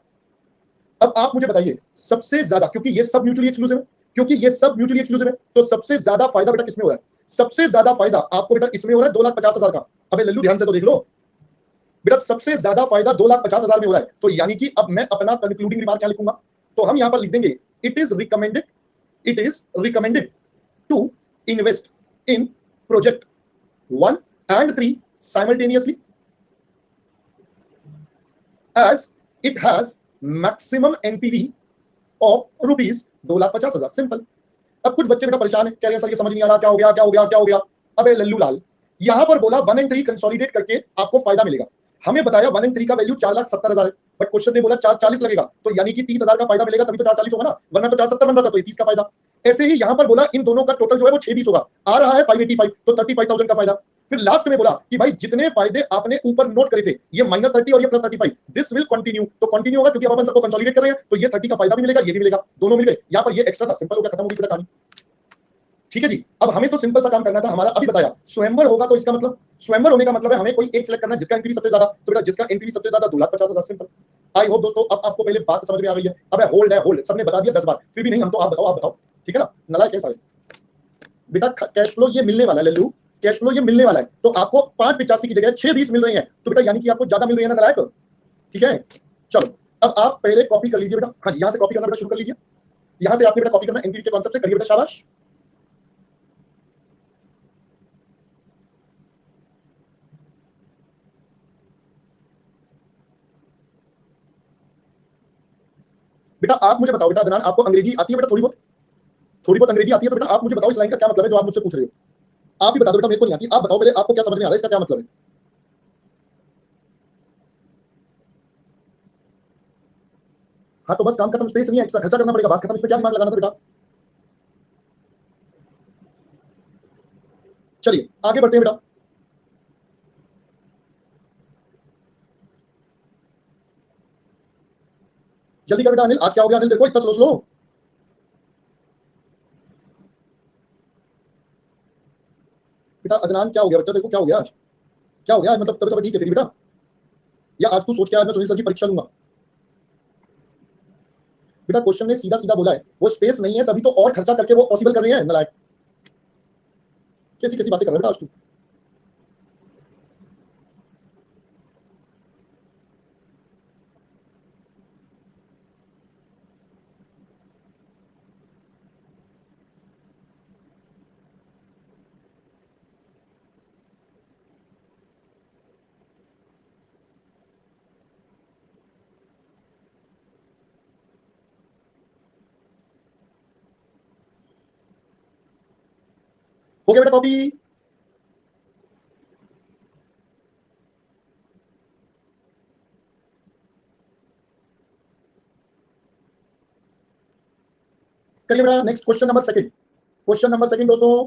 अब आप मुझे बताइए सबसे ज्यादा, क्योंकि ये सब म्यूचुअली एक्सक्लूसिव है, क्योंकि ये सब म्यूचुअली एक्सक्लूसिव है, तो सबसे ज्यादा फायदा बेटा किसमें हो रहा है, सबसे ज्यादा फायदा आपको बेटा इसमें हो रहा है 2,50,000 का। अबे लल्लू ध्यान से तो देख लो बेटा, सबसे ज्यादा फायदा 2,50,000 में हो रहा है, तो यानी कि अब मैं अपना कंक्लूडिंग रिमार्क क्या लिखूंगा, तो हम यहां पर लिख देंगे it is recommended to invest in project 1 and 3 simultaneously as it has maximum NPV of rupees 2,50,000। Simple. अब कुछ बच्चे बेटा परेशान है, कह रहे हैं सर ये समझ नहीं आ रहा, क्या हो गया क्या हो गया क्या हो गया। अबे लल्लू लाल, यहां पर बोला 1 and 3 कंसोलिडेट करके आपको फायदा मिलेगा, हमें बताया 1 and 3 का वैल्यू 4,70,000 है, बट क्वेश्चन ने बोला 440 लगेगा, तो यानी कि 30,000 का फायदा मिलेगा तभी तो 440 होगा ना, वरना तो 470 बन रहा था, तो 30 का फायदा। ऐसे ही यहां पर बोला इन दोनों का टोटल जो है वो 620 होगा, आ रहा है 585, तो 35,000 का फायदा। फिर लास्ट में बोला कि भाई जितने फायदे आपने ऊपर नोट करे थे, ये -30 और ये +35, दिस विल कंटिन्यू, तो कंटिन्यू होगा क्योंकि अब अपन सबको कंसोलिडेट कर रहे हैं, तो ये 30 का फायदा भी मिलेगा, ये भी मिलेगा, दोनों मिल गए। यहां पर ये एक्स्ट्रा था, सिंपल हो गया, खत्म हो गई पूरी कहानी। ठीक है जी, अब हमें तो सिंपल सा काम करना था, हमारा अभी बताया स्वयंवर होगा, तो इसका मतलब स्वयंवर होने का मतलब है हमें कोई एक सिलेक्ट करना है जिसका एनपीवी सबसे ज्यादा, तो बेटा जिसका एनपीवी सबसे ज्यादा 2,50,000। सिंपल। आई होप दोस्तों अब आपको पहले बात समझ में आ गई है। अब होल्ड है होल्ड, सबने बता दिया 10 बार, फिर भी नहीं, हम तो आप बताओ, ठीक है ना, नलायक है सारे। बेटा कैश फ्लो ये मिलने वाला है लल्लू, कैश फ्लो ये मिलने वाला है, तो आपको 585 की जगह 620 मिल रही है, तो बेटा यानी कि आपको ज्यादा मिल रही है ना नलायक। ठीक है, चलो अब आप पहले कॉपी कर लीजिए बेटा, हाँ जी, यहां से कॉपी करना बेटा शुरू कर लीजिए, यहां से आपने बेटा कॉपी करना एनपीवी के कॉन्सेप्ट से, करिए बेटा, शाबाश। बेटा आप मुझे बताओ बेटा अदनान, आपको अंग्रेजी आती है बेटा थोड़ी बहुत अंग्रेजी आती है, तो बेटा आप मुझे बताओ इस लाइन का क्या मतलब है जो आप मुझसे पूछ रहे हो। आप ही बता दो बेटा, मेरे को नहीं आती, आप बताओ पहले आपको क्या समझ में आ रहा है, इसका क्या मतलब है। हाँ तो बस काम खत्म, स्पेस नहीं है, एक्स्ट्रा खर्चा करना पड़ेगा, बात खत्म, इसमें क्या दिमाग लगाना था बेटा। चलिए आगे बढ़ते हैं बेटा। जल्दी कर बेटा अनिल, आज क्या हो गया अनिल, तेरे को इतना स्लो स्लो। बेटा अदनान क्या हो गया बच्चा, तेरे को क्या हो गया आज, क्या हो गया, मतलब तभी तभी ठीक है तेरी बेटा, या आज तू सोच के आज मैं सुनील सर की परीक्षा लूंगा। बेटा क्वेश्चन ने सीधा सीधा बोला है वो स्पेस नहीं है, तभी तो और खर्चा करके वो पॉसिबल कर रहे हैं नलायक। कैसी कैसी बातें कर रहा है बेटा आज तू। हो गया बेटा कॉपी? करिए बेटा next question number second. Question number second दोस्तों,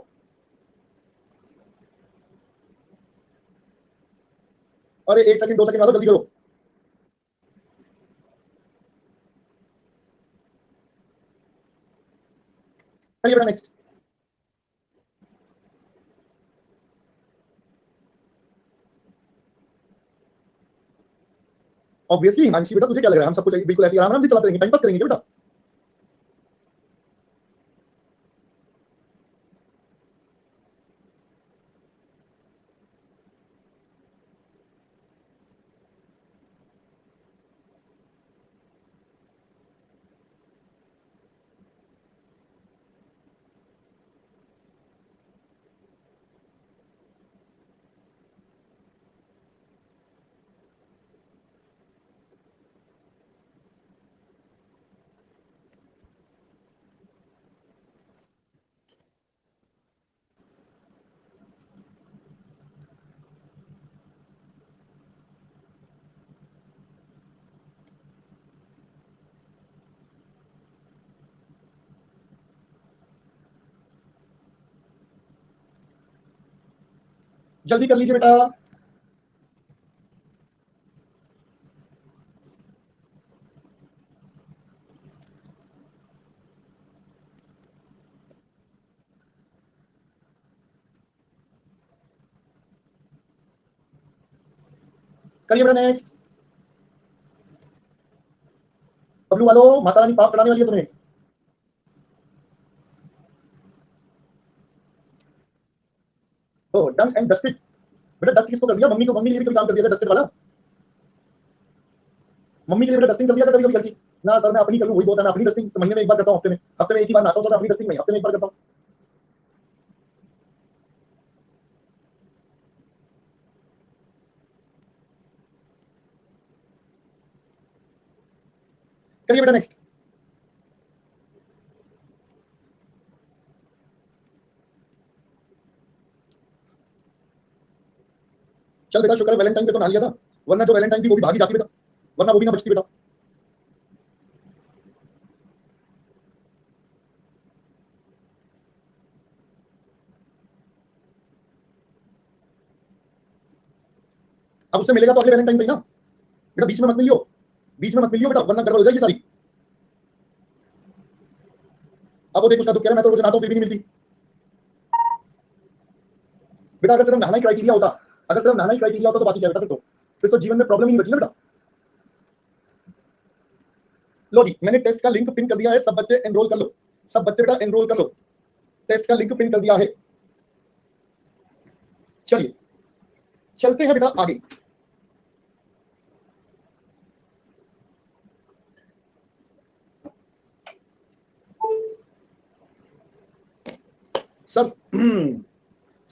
अरे 1 सेकंड 2 सेकंड वालों जल्दी करो। करिए बेटा नेक्स्ट। ऑब्वियसली हिमांशी बेटा, तुझे क्या लग रहा है हम सब कुछ बिल्कुल ऐसे आराम आराम से चलाते रहेंगे, टाइम पास करेंगे बेटा? जल्दी कर लीजिए बेटा। करिए बेटा नेक्स्ट। बबलू वालों, माता रानी पाप चढ़ाने वाली है तुम्हें। ओ डन एंड डस्टेड। बेटा डस्ट किसको कर दिया? मम्मी को। मम्मी के लिए भी कभी काम कर दिया डस्टेड वाला? मम्मी के लिए बेटा डस्टिंग कर दिया कभी कभी गलती? ना सर मैं अपनी करूँ वही बहुत है, मैं अपनी डस्टिंग महीने में एक बार करता हूँ, हफ्ते में एक ही बार नहाता हूँ सर, अपनी डस्टिंग हफ्ते में एक बार करता हूँ। करिए बेटा नेक्स्ट। चल बेटा शुक्र है वैलेंटाइन पे तो नहा लिया था, वरना जो वैलेंटाइन थी वो भी भागी जाती बेटा, वरना वो भी ना बचती बेटा। अब उससे मिलेगा तो अगले वैलेंटाइन पे ही ना बेटा, बीच में मत मिलियो, बीच में मत मिलियो बेटा, वरना गड़बड़ हो जाएगी सारी। अब वो देख उसका दुख कह रहा है, मैं तो रोज नहाता हूं फिर भी नहीं मिलती। बेटा अगर सिर्फ नहाना ही क्राइटेरिया होता, अगर सिर्फ नहाना ही क्राइटेरिया होता तो बात ही क्या बेटा, फिर तो जीवन में प्रॉब्लम ही नहीं बची ना बेटा। लो जी मैंने टेस्ट का लिंक पिन कर दिया है, सब बच्चे एनरोल कर लो, सब बच्चे बेटा एनरोल कर लो, टेस्ट का लिंक पिन कर दिया है। चलिए चलते हैं बेटा आगे। सर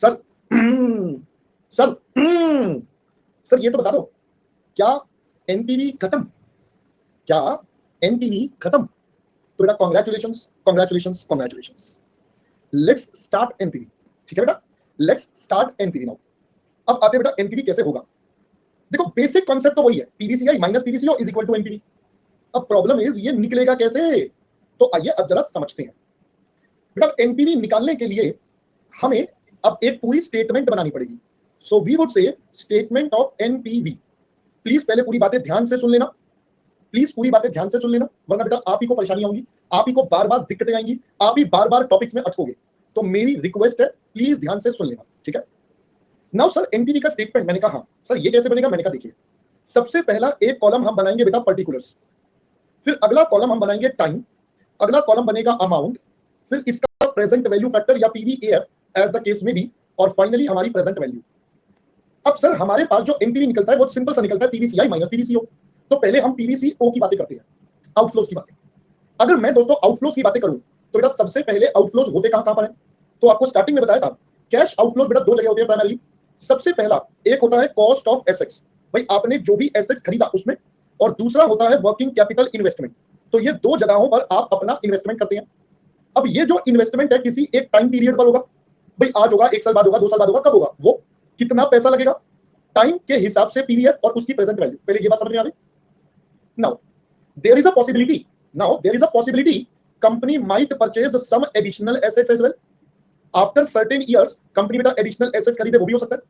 सर सर सर ये तो बता दो, क्या एनपीवी खत्म? क्या एनपीवी खत्म? तो बेटा congratulations congratulations congratulations, let's start NPV. ठीक है बेटा, लेट्स स्टार्ट एनपीवी नाउ। अब आते बेटा एनपीवी कैसे होगा। देखो बेसिक कॉन्सेप्ट तो वही है, PVCI minus PVCO is equal to NPV. अब प्रॉब्लम इज ये निकलेगा कैसे, तो आइए अब जरा समझते हैं। बेटा एनपीवी निकालने के लिए हमें अब एक पूरी स्टेटमेंट बनानी पड़ेगी। So we would say statement of NPV. Please पहले पूरी बातें ध्यान से सुन लेना, प्लीज पूरी बातें ध्यान से सुन लेना, वरना बेटा आप ही को परेशानी होंगी, आप ही को बार बार दिक्कतें आएंगी, आप ही बार बार टॉपिक्स में अटकोगे। तो मेरी रिक्वेस्ट है प्लीज ध्यान से सुन लेना, ठीक है। नाउ सर एनपीवी का स्टेटमेंट, मैंने कहा सर ये कैसे बनेगा, मैंने कहा देखिए सबसे पहला एक कॉलम हम बनाएंगे बेटा पर्टिकुलर्स, फिर अगला कॉलम हम बनाएंगे टाइम, अगला कॉलम बनेगा अमाउंट, फिर इसका प्रेजेंट वैल्यू फैक्टर या पीवीएफ एज द केस में भी, और फाइनली हमारी प्रेजेंट वैल्यू। अब सर हमारे पास जो एनपीवी निकलता है वो सिंपल सा निकलता है पीवीसीआई माइनस पीवीसीओ। तो पहले हम पीवीसीओ की बातें करते हैं, आउटफ्लोज की बातें। अगर मैं दोस्तों आउटफ्लोज की बातें करूं तो बेटा सबसे पहले आउटफ्लोज होते कहां पर है, तो आपको स्टार्टिंग में बताया था कैश आउटफ्लोज बेटा दो जगह होते हैं प्राइमरी। सबसे पहला एक होता है कॉस्ट ऑफ एसेट्स, भाई आपने जो भी एसेट्स खरीदा उसमें, और दूसरा होता है वर्किंग कैपिटल इन्वेस्टमेंट। तो ये दो जगहों पर आप अपना इन्वेस्टमेंट करते हैं। अब ये जो इन्वेस्टमेंट है किसी एक टाइम पीरियड पर होगा, भाई आज होगा, 1 साल बाद होगा, 2 साल बाद होगा, कब होगा? वो कितना पैसा लगेगा टाइम के हिसाब से पीवीएफ और उसकी प्रेजेंट वैल्यू। पहले ये बात समझ में आ गई। Now there is a possibility company might purchase some additional assets as well. After certain years company बेटा एडिशनल एसेट्स खरीदे, वो भी हो सकता है।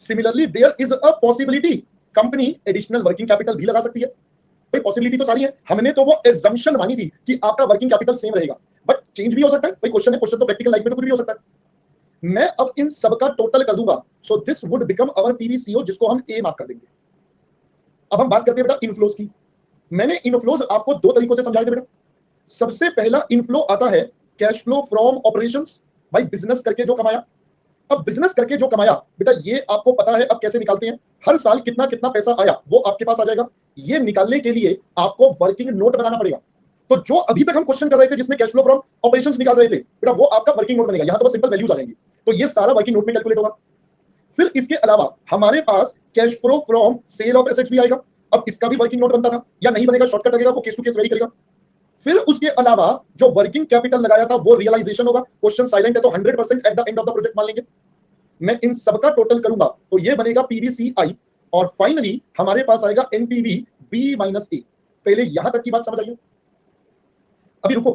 Similarly there is a possibility company additional working capital भी लगा सकती है। भाई पॉसिबिलिटी तो सारी है, हमने तो वो एजम्पशन मानी थी कि आपका वर्किंग कैपिटल सेम रहेगा, बट चेंज भी हो सकता है। भाई क्वेश्चन है, क्वेश्चन तो प्रैक्टिकल लाइफ में तो कुछ भी हो सकता है। मैं अब इन सब का टोटल कर दूंगा, so this would become our PVCO, जिसको हम ए मार्क कर देंगे। अब हम बात करते हैं बेटा इनफ्लोज की। मैंने इनफ्लोज आपको दो तरीकों से समझाए थे बेटा। सबसे पहला इनफ्लो आता है कैश फ्लो फ्रॉम ऑपरेशंस, भाई बिजनेस करके जो कमाया। अब बिजनेस करके जो कमाया बेटा ये आपको पता है अब कैसे निकालते हैं। हर साल कितना कितना पैसा आया वो आपके पास आ जाएगा। ये निकालने के लिए आपको वर्किंग नोट बनाना पड़ेगा। तो जो अभी तक हम क्वेश्चन कर रहे थे जिसमें कैश फ्लो फ्रॉम ऑपरेशंस निकाल रहे थे बेटा, वो आपका वर्किंग नोट बनेगा। यहां तो सिंपल वैल्यूज आ जाएंगी, तो ये सारा वर्किंग नोट में कैलकुलेट होगा। फिर इसके अलावा हमारे पास cash flow from sale of assets भी आएगा। अब इसका भी वर्किंग नोट बनता था या नहीं बनेगा, शॉर्टकट लगेगा, वो केस टू केस वेरी करेगा। फिर उसके अलावा जो वर्किंग कैपिटल लगाया था वो रियलाइजेशन होगा। क्वेश्चन साइलेंट है तो 100% eight the end of the project मान लेंगे। मैं इन सबका टोटल करूंगा तो ये बनेगा पीवीसीआई, और फाइनली हमारे पास आएगा एनपीवी बी माइनस ए। पहले यहां तक की बात समझ आइए, अभी रुको।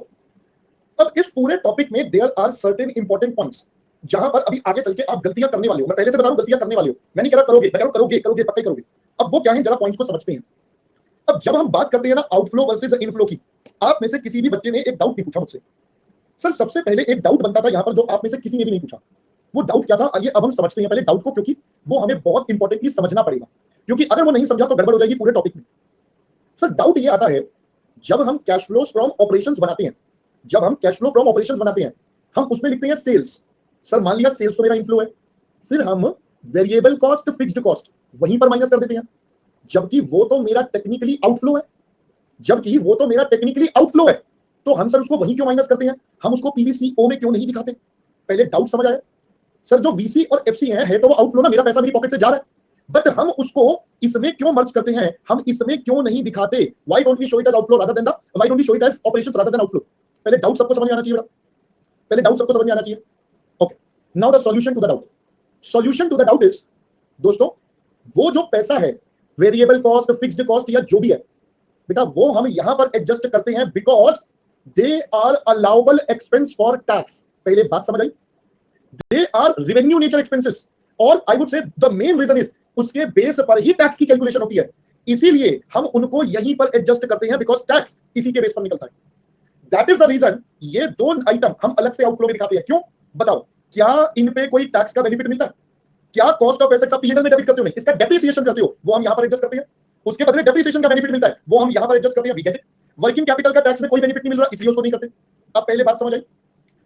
अब इस पूरे टॉपिक में there are certain important points जहां पर अभी आगे चल के आप गलतियां करने वाले हो। मैं पहले से बता रहा हूं गलतियां करने वाले हो, मैं नहीं कह रहा करोगे, मैं कह रहा हूं करोगे पक्का करोगे। अब वो क्या है जरा पॉइंट्स को समझते हैं। अब जब हम बात करते हैं ना आउटफ्लो वर्सेस इनफ्लो की, आप में से किसी भी बच्चे ने एक डाउट नहीं पूछा मुझसे। सर सबसे पहले एक डाउट बनता था यहां पर जो आप में से किसी ने भी नहीं पूछा। वो डाउट क्या था, आइए अब हम समझते हैं पहले डाउट को, क्योंकि वो हमें बहुत इंपॉर्टेंटली समझना पड़ेगा, क्योंकि अगर वो नहीं समझा तो गड़बड़ हो जाएगी पूरे टॉपिक में। सर डाउट ये आता है जब हम कैश फ्लो फ्रॉम ऑपरेशंस बनाते हैं, जब हम कैश फ्लो फ्रॉम ऑपरेशंस बनाते हैं हम उसमें लिखते हैं सेल्स। सर मान लिया सेल्स तो मेरा इनफ्लो है, फिर हम वेरिएबल कॉस्ट फिक्स्ड कॉस्ट वहीं पर माइनस कर देते हैं, जबकि वो तो मेरा टेक्निकली आउटफ्लो है, जबकि वो तो मेरा टेक्निकली आउटफ्लो है। तो हम सर उसको वहीं क्यों माइनस करते हैं, हम उसको पीवीसीओ में क्यों नहीं दिखाते? पहले डाउट समझ आया। सर जो वीसी और एफसी है तो वो आउटफ्लो ना, मेरा पैसा मेरी पॉकेट से जा रहा है, बट हम उसको इसमें क्यों मर्ज करते हैं, हम इसमें क्यों नहीं दिखाते? Why don't we show it as outflow rather than the, why don't we show it as operations rather than outflow? पहले डाउट सबको समझ में आना चाहिए बेटा, पहले डाउट सबको समझ में आना चाहिए। Okay, now the solution to the doubt. Solution to the doubt is, दोस्तों वो जो पैसा है वेरिएबल कॉस्ट फिक्स्ड कॉस्ट या जो भी है बेटा, वो हम यहां पर एडजस्ट करते हैं because they are allowable expense for tax. पहले बात समझ आई, they are revenue nature expenses, और I would say the main reason is उसके बेस पर ही टैक्स की कैलकुलेशन होती है, इसीलिए हम उनको यहीं पर एडजस्ट करते हैं बिकॉज टैक्स इसी के बेस पर निकलता है। दैट इज द रीजन ये दो आइटम हम अलग से आउटफ्लो में दिखाते हैं। क्यों बताओ, क्या इन पे कोई टैक्स का बेनिफिट मिलता है? क्या कॉस्ट ऑफ एसेट्स आप पीएनएल में डेबिट करते हो? इसका डेप्रिसिएशन करते हो, वो हम यहां पर एडजस्ट करते हैं। उसके बदले डेप्रिसिएशन का बेनिफिट मिलता है, वो हम यहां पर एडजस्ट करते हैं। We get it. Working capital का टैक्स में कोई बेनिफिट नहीं मिल रहा, इसलिए उसको नहीं करते। अब पहले बात समझ आई।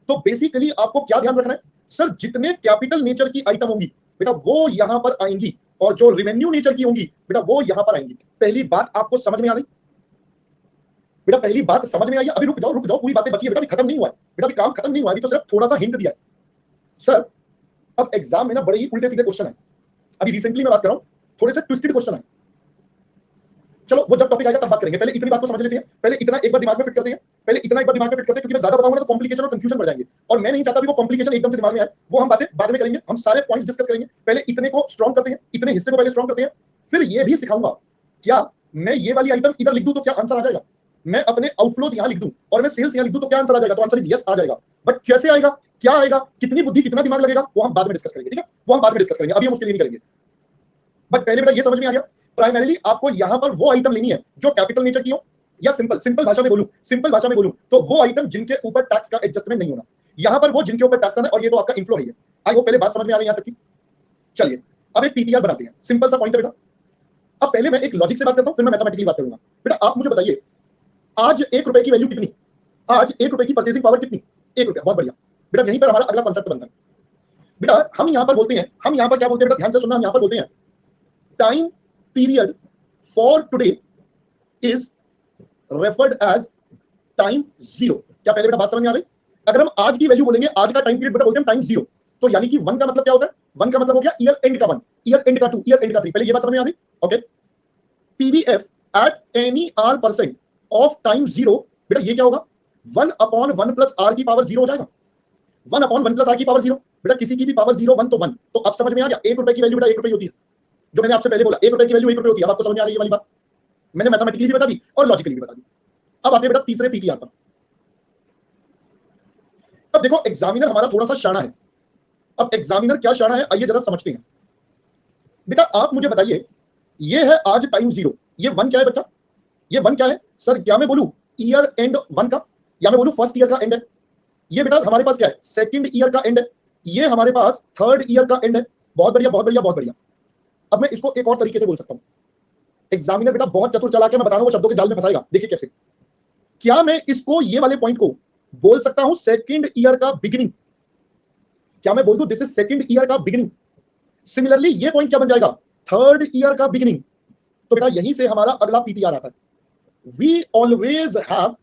तो बेसिकली आपको क्या ध्यान रखना है, सर जितने कैपिटल नेचर की आइटम होंगी बेटा वो यहां पर आएंगी, और जो रेवेन्यू नेचर की होंगी बेटा वो यहां पर आएंगी। पहली बात आपको समझ में आ गई बेटा, पहली बात समझ में आई। अभी रुक जाओ, पूरी बातें बची है बेटा, अभी खत्म नहीं हुआ है बेटा, अभी काम खत्म नहीं हुआ, अभी तो सिर्फ थोड़ा सा हिंट दिया है। सर अब एग्जाम में ना बड़े ही उल्टे सीधे क्वेश्चन है, अभी रिसेंटली मैं बात कर रहा हूं, थोड़े से ट्विस्टेड क्वेश्चन है। चलो वो जब टॉपिक आएगा तब बात करेंगे, पहले इतनी बात को समझ लेते हैं, पहले इतना एक बार दिमाग में फिट करते हैं, पहले इतना एक बार दिमाग में फिट करते हैं, क्योंकि मैं ज्यादा बताऊंगा तो कॉम्प्लिकेशन और कंफ्यूजन बढ़ जाएंगे, और मैं नहीं चाहता भी वो कॉम्प्लिकेशन एकदम से दिमाग में आए। वो हम बातें बाद में करेंगे, हम सारे पॉइंट्स डिस्कस करेंगे। पहले इतने को स्ट्रॉन्ग करते हैं, इतने हिस्से को पहले स्ट्रॉन्ग करते हैं, फिर ये भी सिखाऊंगा क्या मैं ये वाली आइटम इधर लिख दूं तो क्या आंसर आ जाएगा, मैं अपने आउटफ्लोज यहां लिख दूं और मैं सेल्स यहां लिख दूं तो क्या आंसर आ जाएगा? तो आंसर इज यस आ जाएगा। बट कैसे आएगा, क्या आएगा, कितनी बुद्धि कितना दिमाग लगेगा, वो हम बाद में डिस्कस करेंगे। ठीक है, वो हम बाद में डिस्कस करेंगे, अभी हम उसके लिए नहीं करेंगे। बट पहले बेटा ये समझ में आ गया, प्राइमरीली आपको यहां पर वो आइटम लेनी है जो कैपिटल नेचर की हो, या सिंपल भाषा में बोलूं तो वो आइटम जिनके ऊपर टैक्स का एडजस्टमेंट नहीं होना। यहां पर वो जिनके ऊपर टैक्स आना है, और ये तो आपका इनफ्लो है। आई होप पहले बात समझ में आ गई यहां तक की। चलिए अब एक पीटीआर बनाते हैं, सिंपल सा पॉइंट है बेटा। अब पहले मैं एक लॉजिक से बात करता हूं, फिर मैं मैथमेटिकली बात करूंगा। बेटा आप मुझे बताइए, आज 1 रुपए की वैल्यू कितनी, आज 1 रुपए की परचेसिंग पावर कितनी? 1 रुपया। बहुत बढ़िया बेटा, यहीं पर हमारा अगला कॉन्सेप्ट बनता है। बेटा हम यहां पर बोलते हैं, हम यहां पर क्या बोलते हैं बेटा, ध्यान से सुनना, हम यहां पर बोलते हैं time period for today is referred as time zero. क्या पहले बेटा बात समझ में आ गई? अगर हम आज की वैल्यू बोलेंगे, आज का टाइम पीरियड बेटा बोलते हैं टाइम जीरो, तो यानी कि 1 का मतलब क्या होता है? 1 का मतलब हो गया ईयर एंड का 1, ईयर एंड का 2, ईयर एंड का 3। पहले ये बात समझ में आ गई? Okay, PVF at any are percent of time zero, बेटा ये क्या होगा? 1/1 प्लस आर की पावर जीरो हो जाएगा, 1/1 प्लस आर की पावर जीरो। बेटा किसी की भी पावर 0 1 तो 1, तो अब समझ में आ गया। 1 रुपए की वैल्यू बेटा 1 रुपए होती है, जो मैंने आपसे पहले बोला 1 रुपए की वैल्यू 1 रुपए होती है। अब आपको समझ में आ गई ये वाली बात, मैंने मैथमेटिकली भी बता दी और लॉजिकली भी बता दी। अब आते हैं बेटा तीसरे पीटीआर पर। अब देखो एग्जामिनर हमारा थोड़ा सा शाना है। अब एग्जामिनर क्या शाना है आइए जरा समझते हैं। बेटा आप मुझे बताइए, ये है आज टाइम 0, ये 1 क्या है बच्चा? ये 1 क्या है सर? क्या मैं बोलूं ईयर एंड 1 का, या मैं बोलूं फर्स्ट ईयर का एंड है? ये बेटा हमारे पास क्या है? सेकंड ईयर का एंड है। ये हमारे पास थर्ड ईयर का एंड है। बहुत बढ़िया बहुत बढ़िया बहुत बढ़िया। अब मैं इसको एक और तरीके से बोल सकता हूं। एग्जामिनर बेटा बहुत चतुर चला के मैं बता रहा हूं, वो शब्दों के जाल में फंसाएगा। देखिए कैसे। क्या मैं इसको ये वाले पॉइंट को बोल सकता हूं सेकंड ईयर का बिगिनिंग? क्या मैं बोल दूं दिस इज सेकंड ईयर का बिगिनिंग? सिमिलरली ये पॉइंट क्या बन जाएगा? थर्ड ईयर का बिगिनिंग। तो बेटा यहीं से हमारा अगला पीटीआर आता है। We always have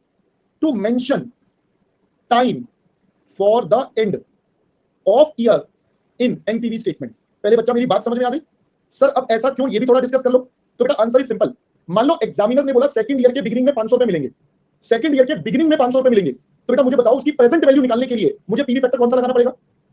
to mention time for the end of year in NPV statement. पहले बच्चा मेरी बात समझ में आ गई? सर अब ऐसा क्यों, ये भी थोड़ा डिस्कस कर लो। तो बेटा आंसर इज सिंपल। मान लो एग्जामिनर ने बोला सेकंड ईयर के बिगिनिंग में 500 रुपए मिलेंगे, सेकंड ईयर के बिगिनिंग में 500 रुपए मिलेंगे। तो बेटा मुझे बताओ उसकी प्रेजेंट वैल्यू निकालने के लिए मुझे पीवी फैक्टर कौन सा लगाना पड़ेगा?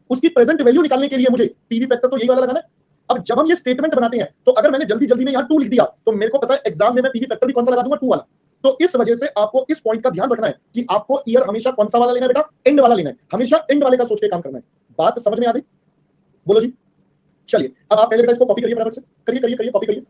उसकी प्रेजेंट वैल्यू निकालने के लिए मुझे पीवी फैक्टर तो यही वाला लगाना है। अब जब हम ये स्टेटमेंट बनाते हैं तो अगर मैंने जल्दी जल्दी में यहां 2 लिख दिया तो मेरे को पता है एग्जाम में मैं पीवी फैक्टर भी कौन सा लगा दूंगा? 2 वाला। तो इस वजह से आपको इस पॉइंट का ध्यान रखना है कि आपको ईयर हमेशा कौन सा वाला लेना है बेटा? एंड वाला लेना है। हमेशा एंड वाले का सोच के काम करना है। बात समझ में आ गई? बोलो जी। चलिए अब आप पहले बेटा इसको कॉपी करिए, फटाफट से करिए करिए करिए, कॉपी करिए।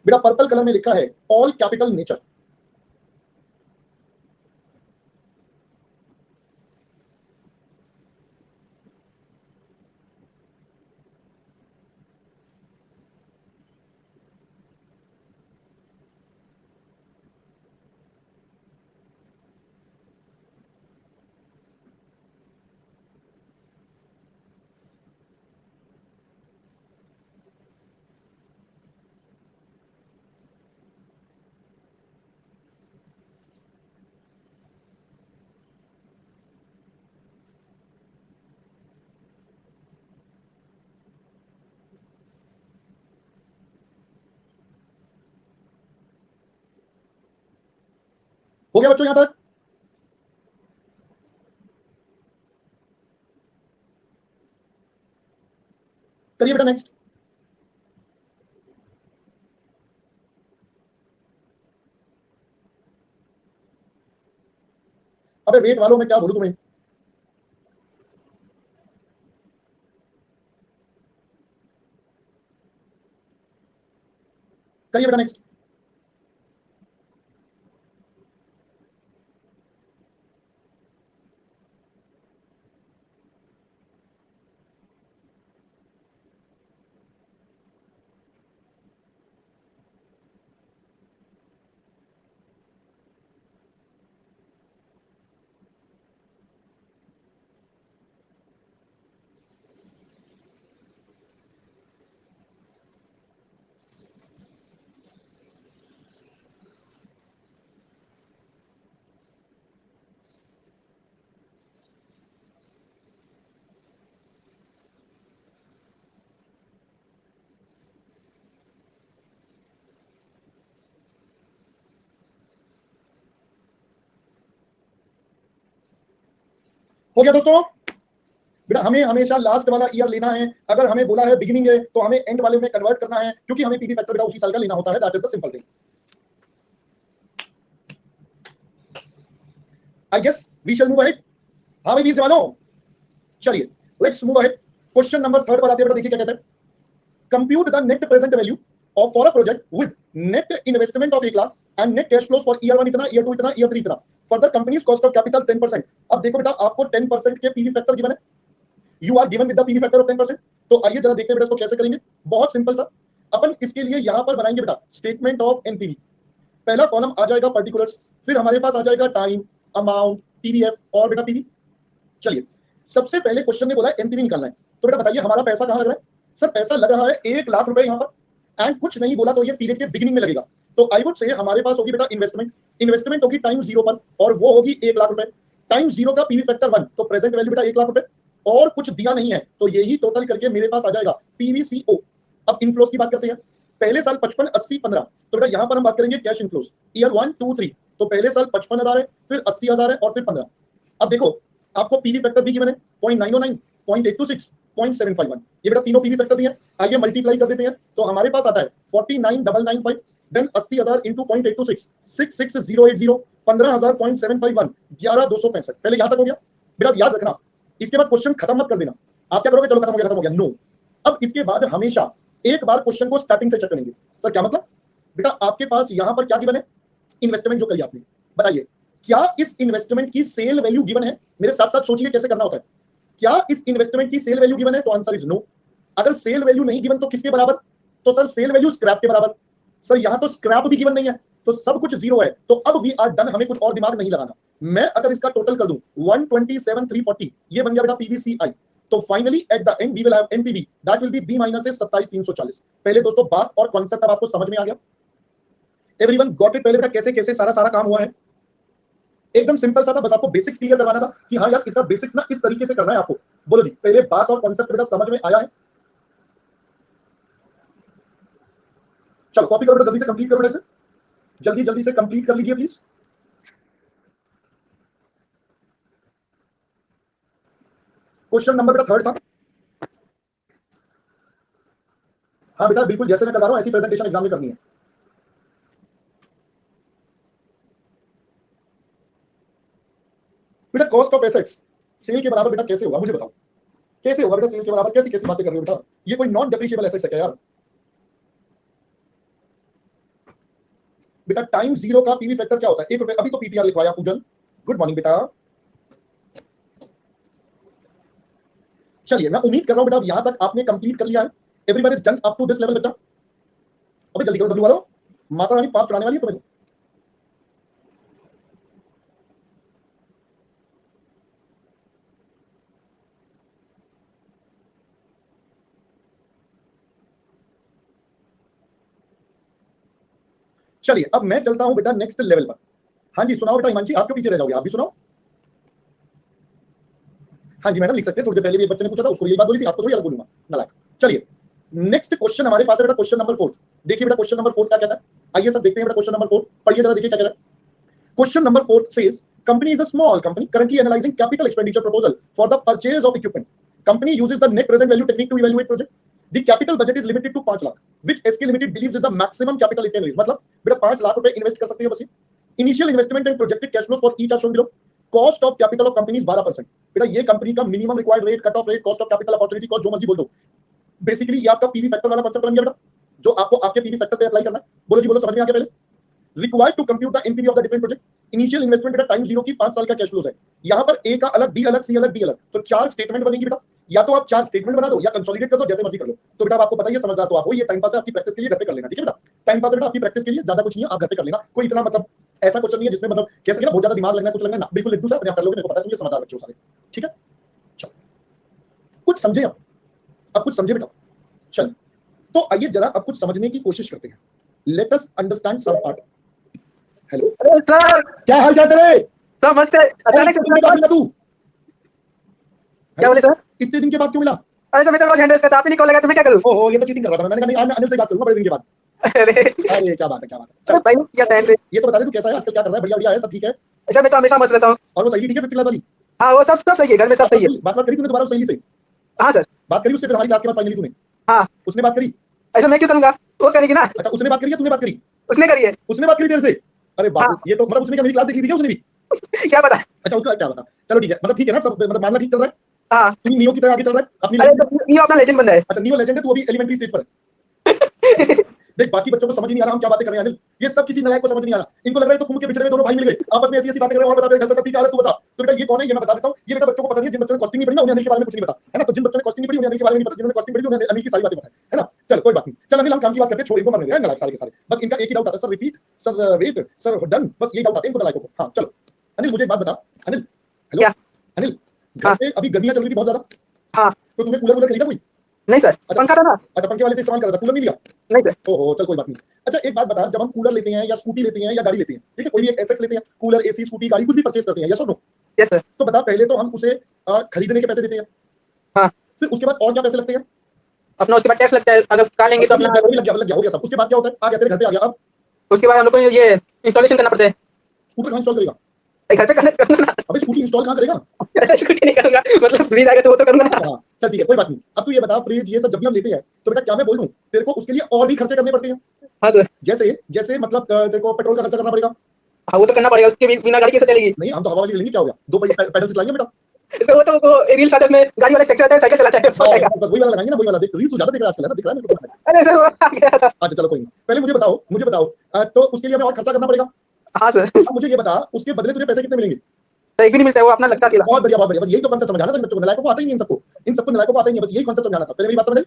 बेटा पर्पल कलर में लिखा है ऑल कैपिटल नेचर। हो गया बच्चों यहां तक? करिए बेटा नेक्स्ट। अबे वेट वालों मैं क्या बोलूं तुम्हें। करिए बेटा नेक्स्ट। हो गया दोस्तों? बेटा हमें हमेशा लास्ट वाला ईयर लेना है। अगर हमें बोला है बिगिनिंग है तो हमें एंड वाले में कन्वर्ट करना है, क्योंकि हमें पीवी फैक्टर बेटा उसी साल का लेना होता है। That is the simple thing. I guess we shall move ahead. हाँ भाई वीर जवानों चलिए let's move ahead. Question number 3 पर आते हैं बेटा। देखिए क्या कहते हैं। Compute the net present value of for a project with net investment of 1 lakh and net cash flows for year 1 इतना, ईयर 2 इतना, ईयर 3 इतना। Further companies cost of capital 10%। अब देखो बेटा आपको 10% के पीवी फैक्टर गिवन है। You are given with the PV factor of 10%। तो आइए जरा देखते हैं बेटा इसको कैसे करेंगे। बहुत सिंपल सा। अपन इसके लिए यहां पर बनाएंगे बेटा स्टेटमेंट ऑफ एनपीवी। पहला कॉलम आ जाएगा पर्टिकुलर्स, फिर हमारे पास आ जाएगा टाइम, अमाउंट, पीवीएफ और बेटा पीवी। चलिए सबसे पहले क्वेश्चन ने बोला एनपीवी निकालना है, तो बेटा बताइए हमारा पैसा कहां लग रहा है? सर पैसा लग रहा है 1 लाख रुपए यहां पर, एंड कुछ नहीं बोला तो ये पीरियड के बिगिनिंग में लगेगा। तो आई वुड से हमारे पास होगी बेटा इन्वेस्टमेंट होगी टाइम 0 पर, और वो होगी 1 लाख रुपए। टाइम 0 का पीवी फैक्टर 1, तो प्रेजेंट वैल्यू बेटा 1 लाख रुपए, और कुछ दिया नहीं है, तो यही टोटल करके मेरे पास आ जाएगा पीवीसीओ। अब इनफ्लोस की बात करते हैं। पहले साल 55, 80, 15, तो बेटा यहां पर हम बात करेंगे कैश इनफ्लोस ईयर 1, 2, 3। तो पहले साल 55,000 है, फिर 80,000 है, और फिर 15। अब देखो आपको पीवी फैक्टर भी गिवन है 0.909, 0.826, 0.751, ये बेटा तीनों पीवी फैक्टर भी है। आइए मल्टीप्लाई कर देते हैं, तो हमारे पास आता है 49,995, देन 80,000 इंटू 0.826, 66,080, 15,000, 0.751, 11,265। पहले यहां तक हो गया बेटा, याद रखना इसके बाद क्वेश्चन खत्म मत कर देना। आप क्या करोगे, चलो खत्म हो गया, नो। अब इसके बाद हमेशा एक बार क्वेश्चन को स्टार्टिंग से चेक करेंगे। सर क्या मतलब? बेटा आपके पास यहां पर क्या गिवन है, इन्वेस्टमेंट जो करी आपने, बताइए क्या इस इन्वेस्टमेंट की सेल वैल्यू गिवन है? मेरे साथ साथ सोचिए कैसे करना होता है। क्या इस इन्वेस्टमेंट की सेल वैल्यू गिवन है? तो आंसर इज नो। अगर सेल वैल्यू नहीं गिवन तो किसके बराबर? तो सर सेल वैल्यू स्क्रैप के बराबर। सर यहां तो स्क्रैप भी गिवन नहीं है, तो सब कुछ जीरो है, तो अब वी आर डन, हमें कुछ और दिमाग नहीं लगाना। मैं अगर इसका टोटल कर दूं 127,340, ये बन गया बेटा पीवीसीआई। तो finally at the end we will have NPV, that will be be minus 27,340। पहले दोस्तों बात और कॉन्सेप्ट अब आपको समझ में आ गया? Everyone got it? पहले बेटा कैसे कैसे सारा काम हुआ है, एकदम सिंपल सा था, बस आपको बेसिक्स क्लियर करवाना था कि हाँ यार इसका बेसिक्स ना इस तरीके से करना है आपको। बोलो जी, पहले बात और कॉन्सेप्ट बेटा समझ में आया है? चलो कॉपी करो बेटा, जल्दी से कंप्लीट करो बेटा, जल्दी जल्दी से कंप्लीट कर लीजिए प्लीज। क्वेश्चन नंबर बेटा 3 था। हाँ बेटा बिल्कुल जैसे मैं करवा रहा हूँ ऐसी प्रेजेंटेशन एग्जाम में करनी है। बेटा कॉस्ट ऑफ एसेट्स सेल के बराबर बेटा कैसे होगा, मुझे बताओ कैसे होगा बेटा सेल के बराबर? कैसी कैसी बातें कर रहे हो बेटा, ये कोई नॉन डेप्रिशिएबल एसेट्स है क्या यार? बेटा टाइम 0 का पीवी फैक्टर क्या होता है? 1 रुपए। अभी तो पीटीआर लिखवाया पूजन, गुड मॉर्निंग बेटा। चलिए मैं उम्मीद कर रहा हूं बेटा यहां तक आपने कंप्लीट कर लिया है। Everyone is done up to this level बेटा? अभी जल्दी करो डब्ल्यू वालों, माता रानी पाप चढ़ाने वाली है तुम्हें। चलिए अब मैं चलता हूं बेटा नेक्स्ट लेवल पर। हाँ जी सुनाओ बेटा हिमांशी, आप क्यों पीछे रह जाओगे, आप भी सुनाओ। हाँ जी मैडम लिख सकते हैं, थोड़ी देर पहले भी एक बच्चे ने पूछा था, उसको यही बात बोली थी, आपको थोड़ी अलग बोलूंगा नालायक। चलिए नेक्स्ट क्वेश्चन हमारे पास है बेटा क्वेश्चन नंबर 4। देखिए बेटा क्वेश्चन नंबर 4 क्या कहता है, आइए सर देखते हैं बेटा क्वेश्चन नंबर 4, पढ़िए जरा देखिए क्या कह रहा है। Question number 4 says company is a small company currently analyzing capital expenditure proposal for the purchase of equipment. Company uses the net present value technique to evaluate project. The capital budget is limited to 5 lakh, which SK Limited believes is the maximum capital it can raise. मतलब बेटा 5 लाख रुपए invest कर सकते हैं बस ये। Initial investment and projected cash flows for each are shown below. Cost of capital of company is 12%. बेटा ये कंपनी का minimum required rate, cut off rate, cost of capital, opportunity cost, जो मर्जी बोल दो। बेसिकली ये आपका पीवी फैक्टर वाला कॉन्सेप्ट बन गया बेटा, जो आपको आपके पीवी फैक्टर पे अप्लाई करना है। बोलो जी बोलो, समझ में आ गया? पहले required to compute the NPV of the different project. Initial investment बेटा टाइम 0 की 5 साल का कैश फ्लोज है। यहाँ पर ए का अलग, बी अलग, सी अलग, डी अलग, तो 4 स्टेटमेंट बनेगी बेटा। या तो आप 4 स्टेटमेंट बना दो या कंसोलिडेट कर दो, जैसे मर्जी कर लो। तो बेटा आपको पता ही है, समझदार तो आप हो, ये टाइम पास है, आपकी प्रैक्टिस के लिए घर पे कर लेना, ठीक है बेटा? टाइम पास है बेटा आपकी प्रैक्टिस के लिए, ज्यादा कुछ नहीं है, आप घर पे कर लेना। कोई इतना मतलब ऐसा क्वेश्चन नहीं है जिसमें मतलब कैसे ना बहुत ज्यादा दिमाग लगना है, कुछ लगना ना, बिल्कुल लिख दो, अपने आप कर लोगे, मेरे को पता है, ये समझदार बच्चे हो सारे, ठीक है? चलो कुछ समझे अब कुछ समझे बेटा? चल तो आइए जरा अब कुछ समझने की कोशिश करते हैं। Let us understand some part. Hello sir, क्या हाल चाल तेरे? सर मस्त है। अचानक से मिला तू? क्या बोले सर? इतने दिन के बाद क्यों मिला? अरे तो मैं तो रोज हैंडल करता, आप ही नहीं कॉल लगा तो मैं क्या करूं? ओहो ये तो चीटिंग कर रहा था। मैंने कहा नहीं आज मैं अनिल से बात करूंगा बड़े दिन के बाद। अरे अरे क्या बात है, क्या बात है। चल भाई क्या टाइम पे, ये तो बता दे तू कैसा है आजकल, क्या कर रहा है? बढ़िया बढ़िया है, सब ठीक है? अच्छा मैं तो हमेशा मस्त रहता हूं। और वो सहेली ठीक है 5th क्लास वाली? हां वो सब सही है, घर में सब सही है। बात करी तूने दोबारा उस सहेली से? हां सर बात करी उससे फिर हमारी क्लास के बाद फाइनली तूने? हां उसने बात करी? ऐसा मैं क्यों करूंगा, वो करेगी ना। अच्छा उसने बात करी या तूने बात करी? उसने करी है। उसने बात करी तेरे से? अरे बाप, ये तो मतलब उसने क्या मेरी क्लास देख ली थी क्या उसने भी? क्या पता। अच्छा उसका क्या बता, चलो ठीक है, मतलब ठीक है ना सब, मतलब मामला ठीक चल रहा है? हां तू नियो की तरह आगे चल रहा है अपनी अरे लाइफ में? ये अपना लेजेंड बन रहा है। अच्छा नियो लेजेंड है, तू अभी एलिमेंट्री स्टेज पर है। देख बाकी बच्चों को समझ ही नहीं आ रहा हम क्या बातें कर रहे हैं अनिल, ये सब किसी नालायक को समझ नहीं आ रहा। इनको लग रहा है तो कुंभ के बिछड़े हुए दोनों भाई मिल गए, आपस में ऐसी ऐसी बातें कर रहे हैं और बताते हैं घर पे सब ठीक है। तू बता तो बेटा ये कौन है, ये मैं बता देता हूं। ये बेटा बच्चों को पता नहीं है, जिन बच्चों ने कॉस्टिंग नहीं पढ़ी ना उन्हें अनिल के बारे में कुछ नहीं पता है ना। तो जिन बच्चों ने कॉस्टिंग नहीं पढ़ी उन्हें अनिल के बारे में नहीं पता, जिन्होंने कॉस्टिंग पढ़ी उन्हें अनिल की सारी बातें पता है ना। चल कोई बात नहीं, चल अनिल हम काम की बात करते हैं, छोड़ इनको मरने दे नालायक सारे के सारे। बस इनका एक ही डाउट आता है, sir repeat, sir wait, sir done, बस ये डाउट आते हैं इनको नालायकों को। हां चलो अनिल मुझे एक बात बता। अनिल हेलो क्या? अनिल घर पे अभी गर्मियां चल रही थी बहुत ज्यादा, हाँ तो तूने कूलर खरीदा कोई? नहीं सर, पंखा था ना। अच्छा, पंखे वाले से इस्तेमाल कर रहा था, कूलर नहीं लिया? नहीं सर। ओहो, चल कोई बात नहीं। अच्छा एक बात बता, जब हम कूलर लेते हैं या स्कूटी लेते हैं या गाड़ी लेते हैं, ठीक है, कोई भी एक एसेट्स लेते हैं, कूलर, एसी, स्कूटी, गाड़ी, कुछ भी परचेज करते हैं, यस और नो? Yes sir. तो बता, पहले तो हम उसे खरीदने के पैसे देते हैं, हाँ। फिर उसके बाद और क्या पैसे लगते हैं? अपना उसके बाद टैक्स लगता है, अगर कार लेंगे तो अपना। वो भी लग गया, हो गया सब। उसके बाद क्या होता है? आ गया, तेरे घर पे आ गया। अब उसके बाद हम लोग को ये इंस्टॉलेशन करना पड़ता है। स्कूटर कहाँ इंस्टॉल करेगा? घर पे कनेक्ट करना ना। अबे स्कूटी इंस्टॉल कहाँ करेगा? स्कूटी नहीं करूंगा, मतलब फ्रीज आ गया तो वो तो करूंगा ना। हाँ चल ठीक है, कोई बात नहीं। अब तू ये बता, फ्रिज ये सब जब भी हम लेते हैं तो बेटा क्या मैं बोल दूं, तेरे को उसके लिए और भी खर्चे करने पड़ते हैं। हाँ सर। जैसे जैसे मतलब तेरे को पेट्रोल का खर्चा करना पड़ेगा। हाँ वो तो करना पड़ेगा, उसके बिना गाड़ी कैसे चलेगी? नहीं, हम तो हवा वाली लेंगे, क्या हो गया, दो पहिए पैडल से चलाएंगे बेटा। तो वो तो वो रील साथ में गाड़ी वाला स्ट्रक्चर आता है, साइकिल चलाता है, वो जाएगा। बस वही वाला लगाएंगे ना, वही वाला। देख रील्स ज्यादा दिख रहा है आजकल, है ना, दिख रहा है मेरे को। अरे सर वो आ गया था। अच्छा चलो कोई नहीं, पहले मुझे बताओ तो उसके लिए हमें और खर्चा करना पड़ेगा। हाँ सर। अब मुझे ये बता, उसके बदले तुझे पैसे कितने मिलेंगे? एक भी नहीं मिलता है, वो अपना लगता अकेला। बहुत बढ़िया, बहुत बढ़िया। बस यही तो कांसेप्ट समझाना था बच्चों को, नलायकों को आता ही नहीं, इन सबको नलायकों को आता ही नहीं, बस यही कांसेप्ट समझाना था। पहले मेरी बात समझ आई?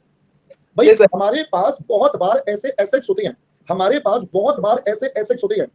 भाई Yes, sir. हमारे पास बहुत बार ऐसे एसेट्स होते हैं, हमारे पास बहुत बार ऐसे एसेट्स होते हैं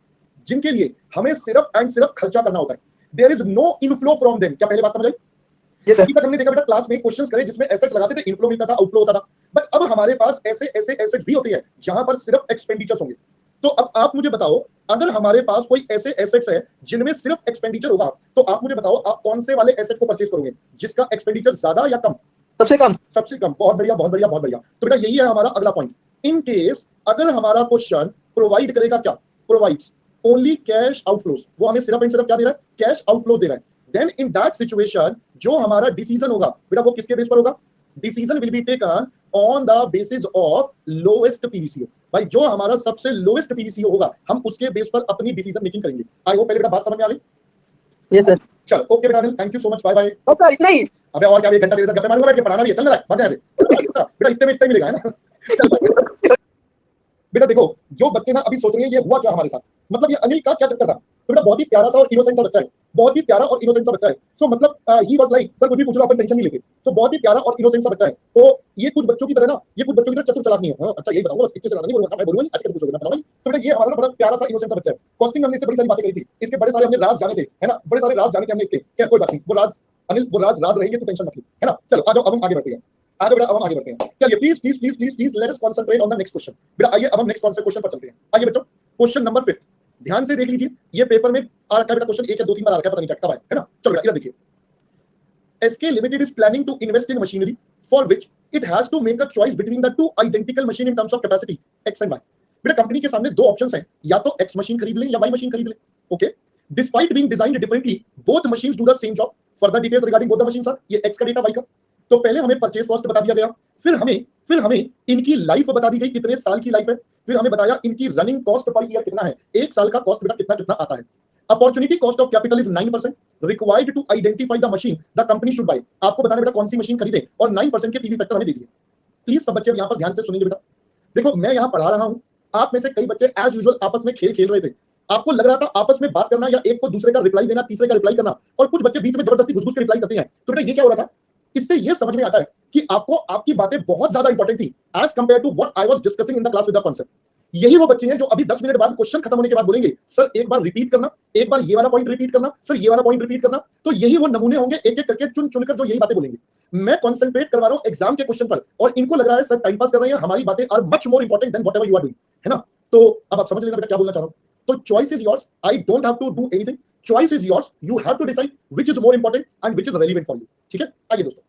जिनके लिए हमें सिर्फ एंड सिर्फ खर्चा करना होता है। There is no inflow from them. क्या पहले बात समझ आई? Yes, sir. अभी तक हमने देखा बेटा, क्लास में क्वेश्चंस करे जिसमें एसेट्स लगाते थे, इनफ्लो मिलता था, आउटफ्लो होता था। बट अब हमारे पास ऐसे ऐसे एसेट्स भी होते हैं जहां पर सिर्फ एक्सपेंडिचर्स होंगे। तो अब आप मुझे बताओ, अगर हमारे पास कोई ऐसे एसेट्स है जिनमें सिर्फ एक्सपेंडिचर होगा, तो आप मुझे बताओ आप कौन से वाले एसेट को परचेज करोगे, जिसका एक्सपेंडिचर ज्यादा या कम? सबसे कम। सबसे कम। बहुत बढ़िया, बहुत बढ़िया, बहुत बढ़िया। तो बेटा यही है हमारा अगला पॉइंट। इन केस अगर हमारा क्वेश्चन प्रोवाइड करेगा, क्या प्रोवाइड्स? ओनली कैश आउटफ्लोज, वो हमें सिर्फ एंड सिर्फ क्या दे रहा है? कैश आउटफ्लोज दे रहा है। देन इन दैट सिचुएशन जो हमारा डिसीजन होगा बेटा, वो किसके बेस पर होगा? Decision will be taken on the basis of lowest PVCO. भाई जो हमारा सबसे लोएस्ट पीवीसीओ होगा, हम उसके बेस पर अपनी डिसीजन मेकिंग करेंगे। आई होप पहले बेटा बात समझ में आ गई। Yes sir. चल ओके बेटा, thank you so much, bye bye. Okay इतना ही। अबे और क्या, 1 घंटा तेरे साथ गप्पे मारूंगा बैठ के, पढ़ाना भी है, चल ना भाग यहाँ से। बेटा इतने में इतना ही मिलेगा, है ना? चल बेटा देखो, जो बच्चे ना अभी सोच रहे हैं ये हुआ क्या हमारे साथ, मतलब ये अनिल का क्या चक्कर था। तो बेटा बहुत ही प्यारा सा और इनोसेंट सा बच्चा है, बहुत ही प्यारा और इनोसेंट सा बच्चा है। सो मतलब ही वाज लाइक, सर कुछ भी पूछ लो, अपन टेंशन नहीं लेते। सो बहुत ही प्यारा और इनोसेंट सा बच्चा है। तो ये कुछ बच्चों की तरह ना, ये कुछ बच्चों की तरह चतुर चालाक नहीं है। हाँ, अच्छा यही बताऊंगा, बस इतने चलाना नहीं बोलूंगा, मैं बोलूंगा नहीं, ऐसे कैसे पूछोगे, मैं बताऊंगा। तो बेटा ये हमारा बड़ा प्यारा सा इनोसेंट सा बच्चा है। कॉस्टिंग हमने इससे बड़ी सारी बातें करी थी, इसके बड़े सारे हमने राज जाने थे, है ना, बड़े सारे राज जाने थे हमने इसके। क्या कोई बात नहीं, वो राज अनिल, वो राज राज रहेंगे, तो टेंशन मत ली, है ना। चलो आ जाओ, अब हम आगे बढ़ते हैं। आ जाओ बेटा, अब हम आगे बढ़ते हैं। चलिए please please please please please let us concentrate on the next question. बेटा आइए अब हम नेक्स्ट क्वेश्चन पर चलते हैं। आइए बच्चों, क्वेश्चन नंबर 5 ध्यान से देख लीजिए। ये पेपर में आ रखा है बेटा, क्वेश्चन 1 या 2-3 बार आ रखा है, पता नहीं क्या कब आया, है ना। चलो बेटा इधर देखिए। SK Limited is planning to invest in machinery for which it has to make a choice between the two identical machine in terms of capacity X and Y. बेटा कंपनी के सामने दो ऑप्शंस हैं, या तो X मशीन खरीद लें या Y मशीन खरीद लें। Okay, despite being designed differently both machines do the same job. Further details regarding both the machines are, ये X का डेटा Y का। तो पहले हमें परचेज कॉस्ट बता दिया गया, फिर हमें इनकी लाइफ बता दी गई, कितने साल की लाइफ है, फिर हमें बताया इनकी रनिंग कॉस्ट पर ईयर कितना है, 1 साल का कॉस्ट बेटा कितना कितना आता है। Opportunity cost of capital is 9%, required to identify the machine the company should buy. आपको बताना बेटा कौन सी मशीन खरीदे, और 9% के पीवी फैक्टर हमें दे दिए। प्लीज सब बच्चे यहां पर ध्यान से सुनेंगे बेटा। देखो मैं यहां पढ़ा रहा हूं, आप में से कई बच्चे एज यूजुअल आपस में खेल खेल रहे थे। आपको लग रहा था आपस में बात करना या एक को दूसरे का रिप्लाई देना, तीसरे का रिप्लाई करना, और कुछ बच्चे बीच में जबरदस्ती घुस-घुस के रिप्लाई करते हैं। तो बेटा ये क्या हो रहा था? इससे ये समझ में आता है कि आपको आपकी बातें बहुत ज्यादा इंपॉर्टेंट थी as compare to what I was discussing in the class with the concept. यही वो बच्चे हैं जो अभी 10 मिनट बाद क्वेश्चन खत्म होने के बाद बोलेंगे, सर एक बार रिपीट करना, एक बार ये वाला पॉइंट रिपीट करना, सर ये वाला पॉइंट रिपीट करना। तो यही वो नमूने होंगे, एक एक करके चुन चुनकर जो यही बातें बोलेंगे। मैं कंसंट्रेट करवा रहा हूं एग्जाम के क्वेश्चन पर, और इनको लग रहा है सर टाइम पास कर रहे हैं, हमारी बातें are much more important than whatever you are doing, है ना। तो अब आप समझ लेना बेटा क्या बोलना चाह रहा हूं। तो choice is yours, I don't have to do anything, choice is yours, you have to decide which is more important and which is relevant for you. ठीक है, आइए दोस्तों,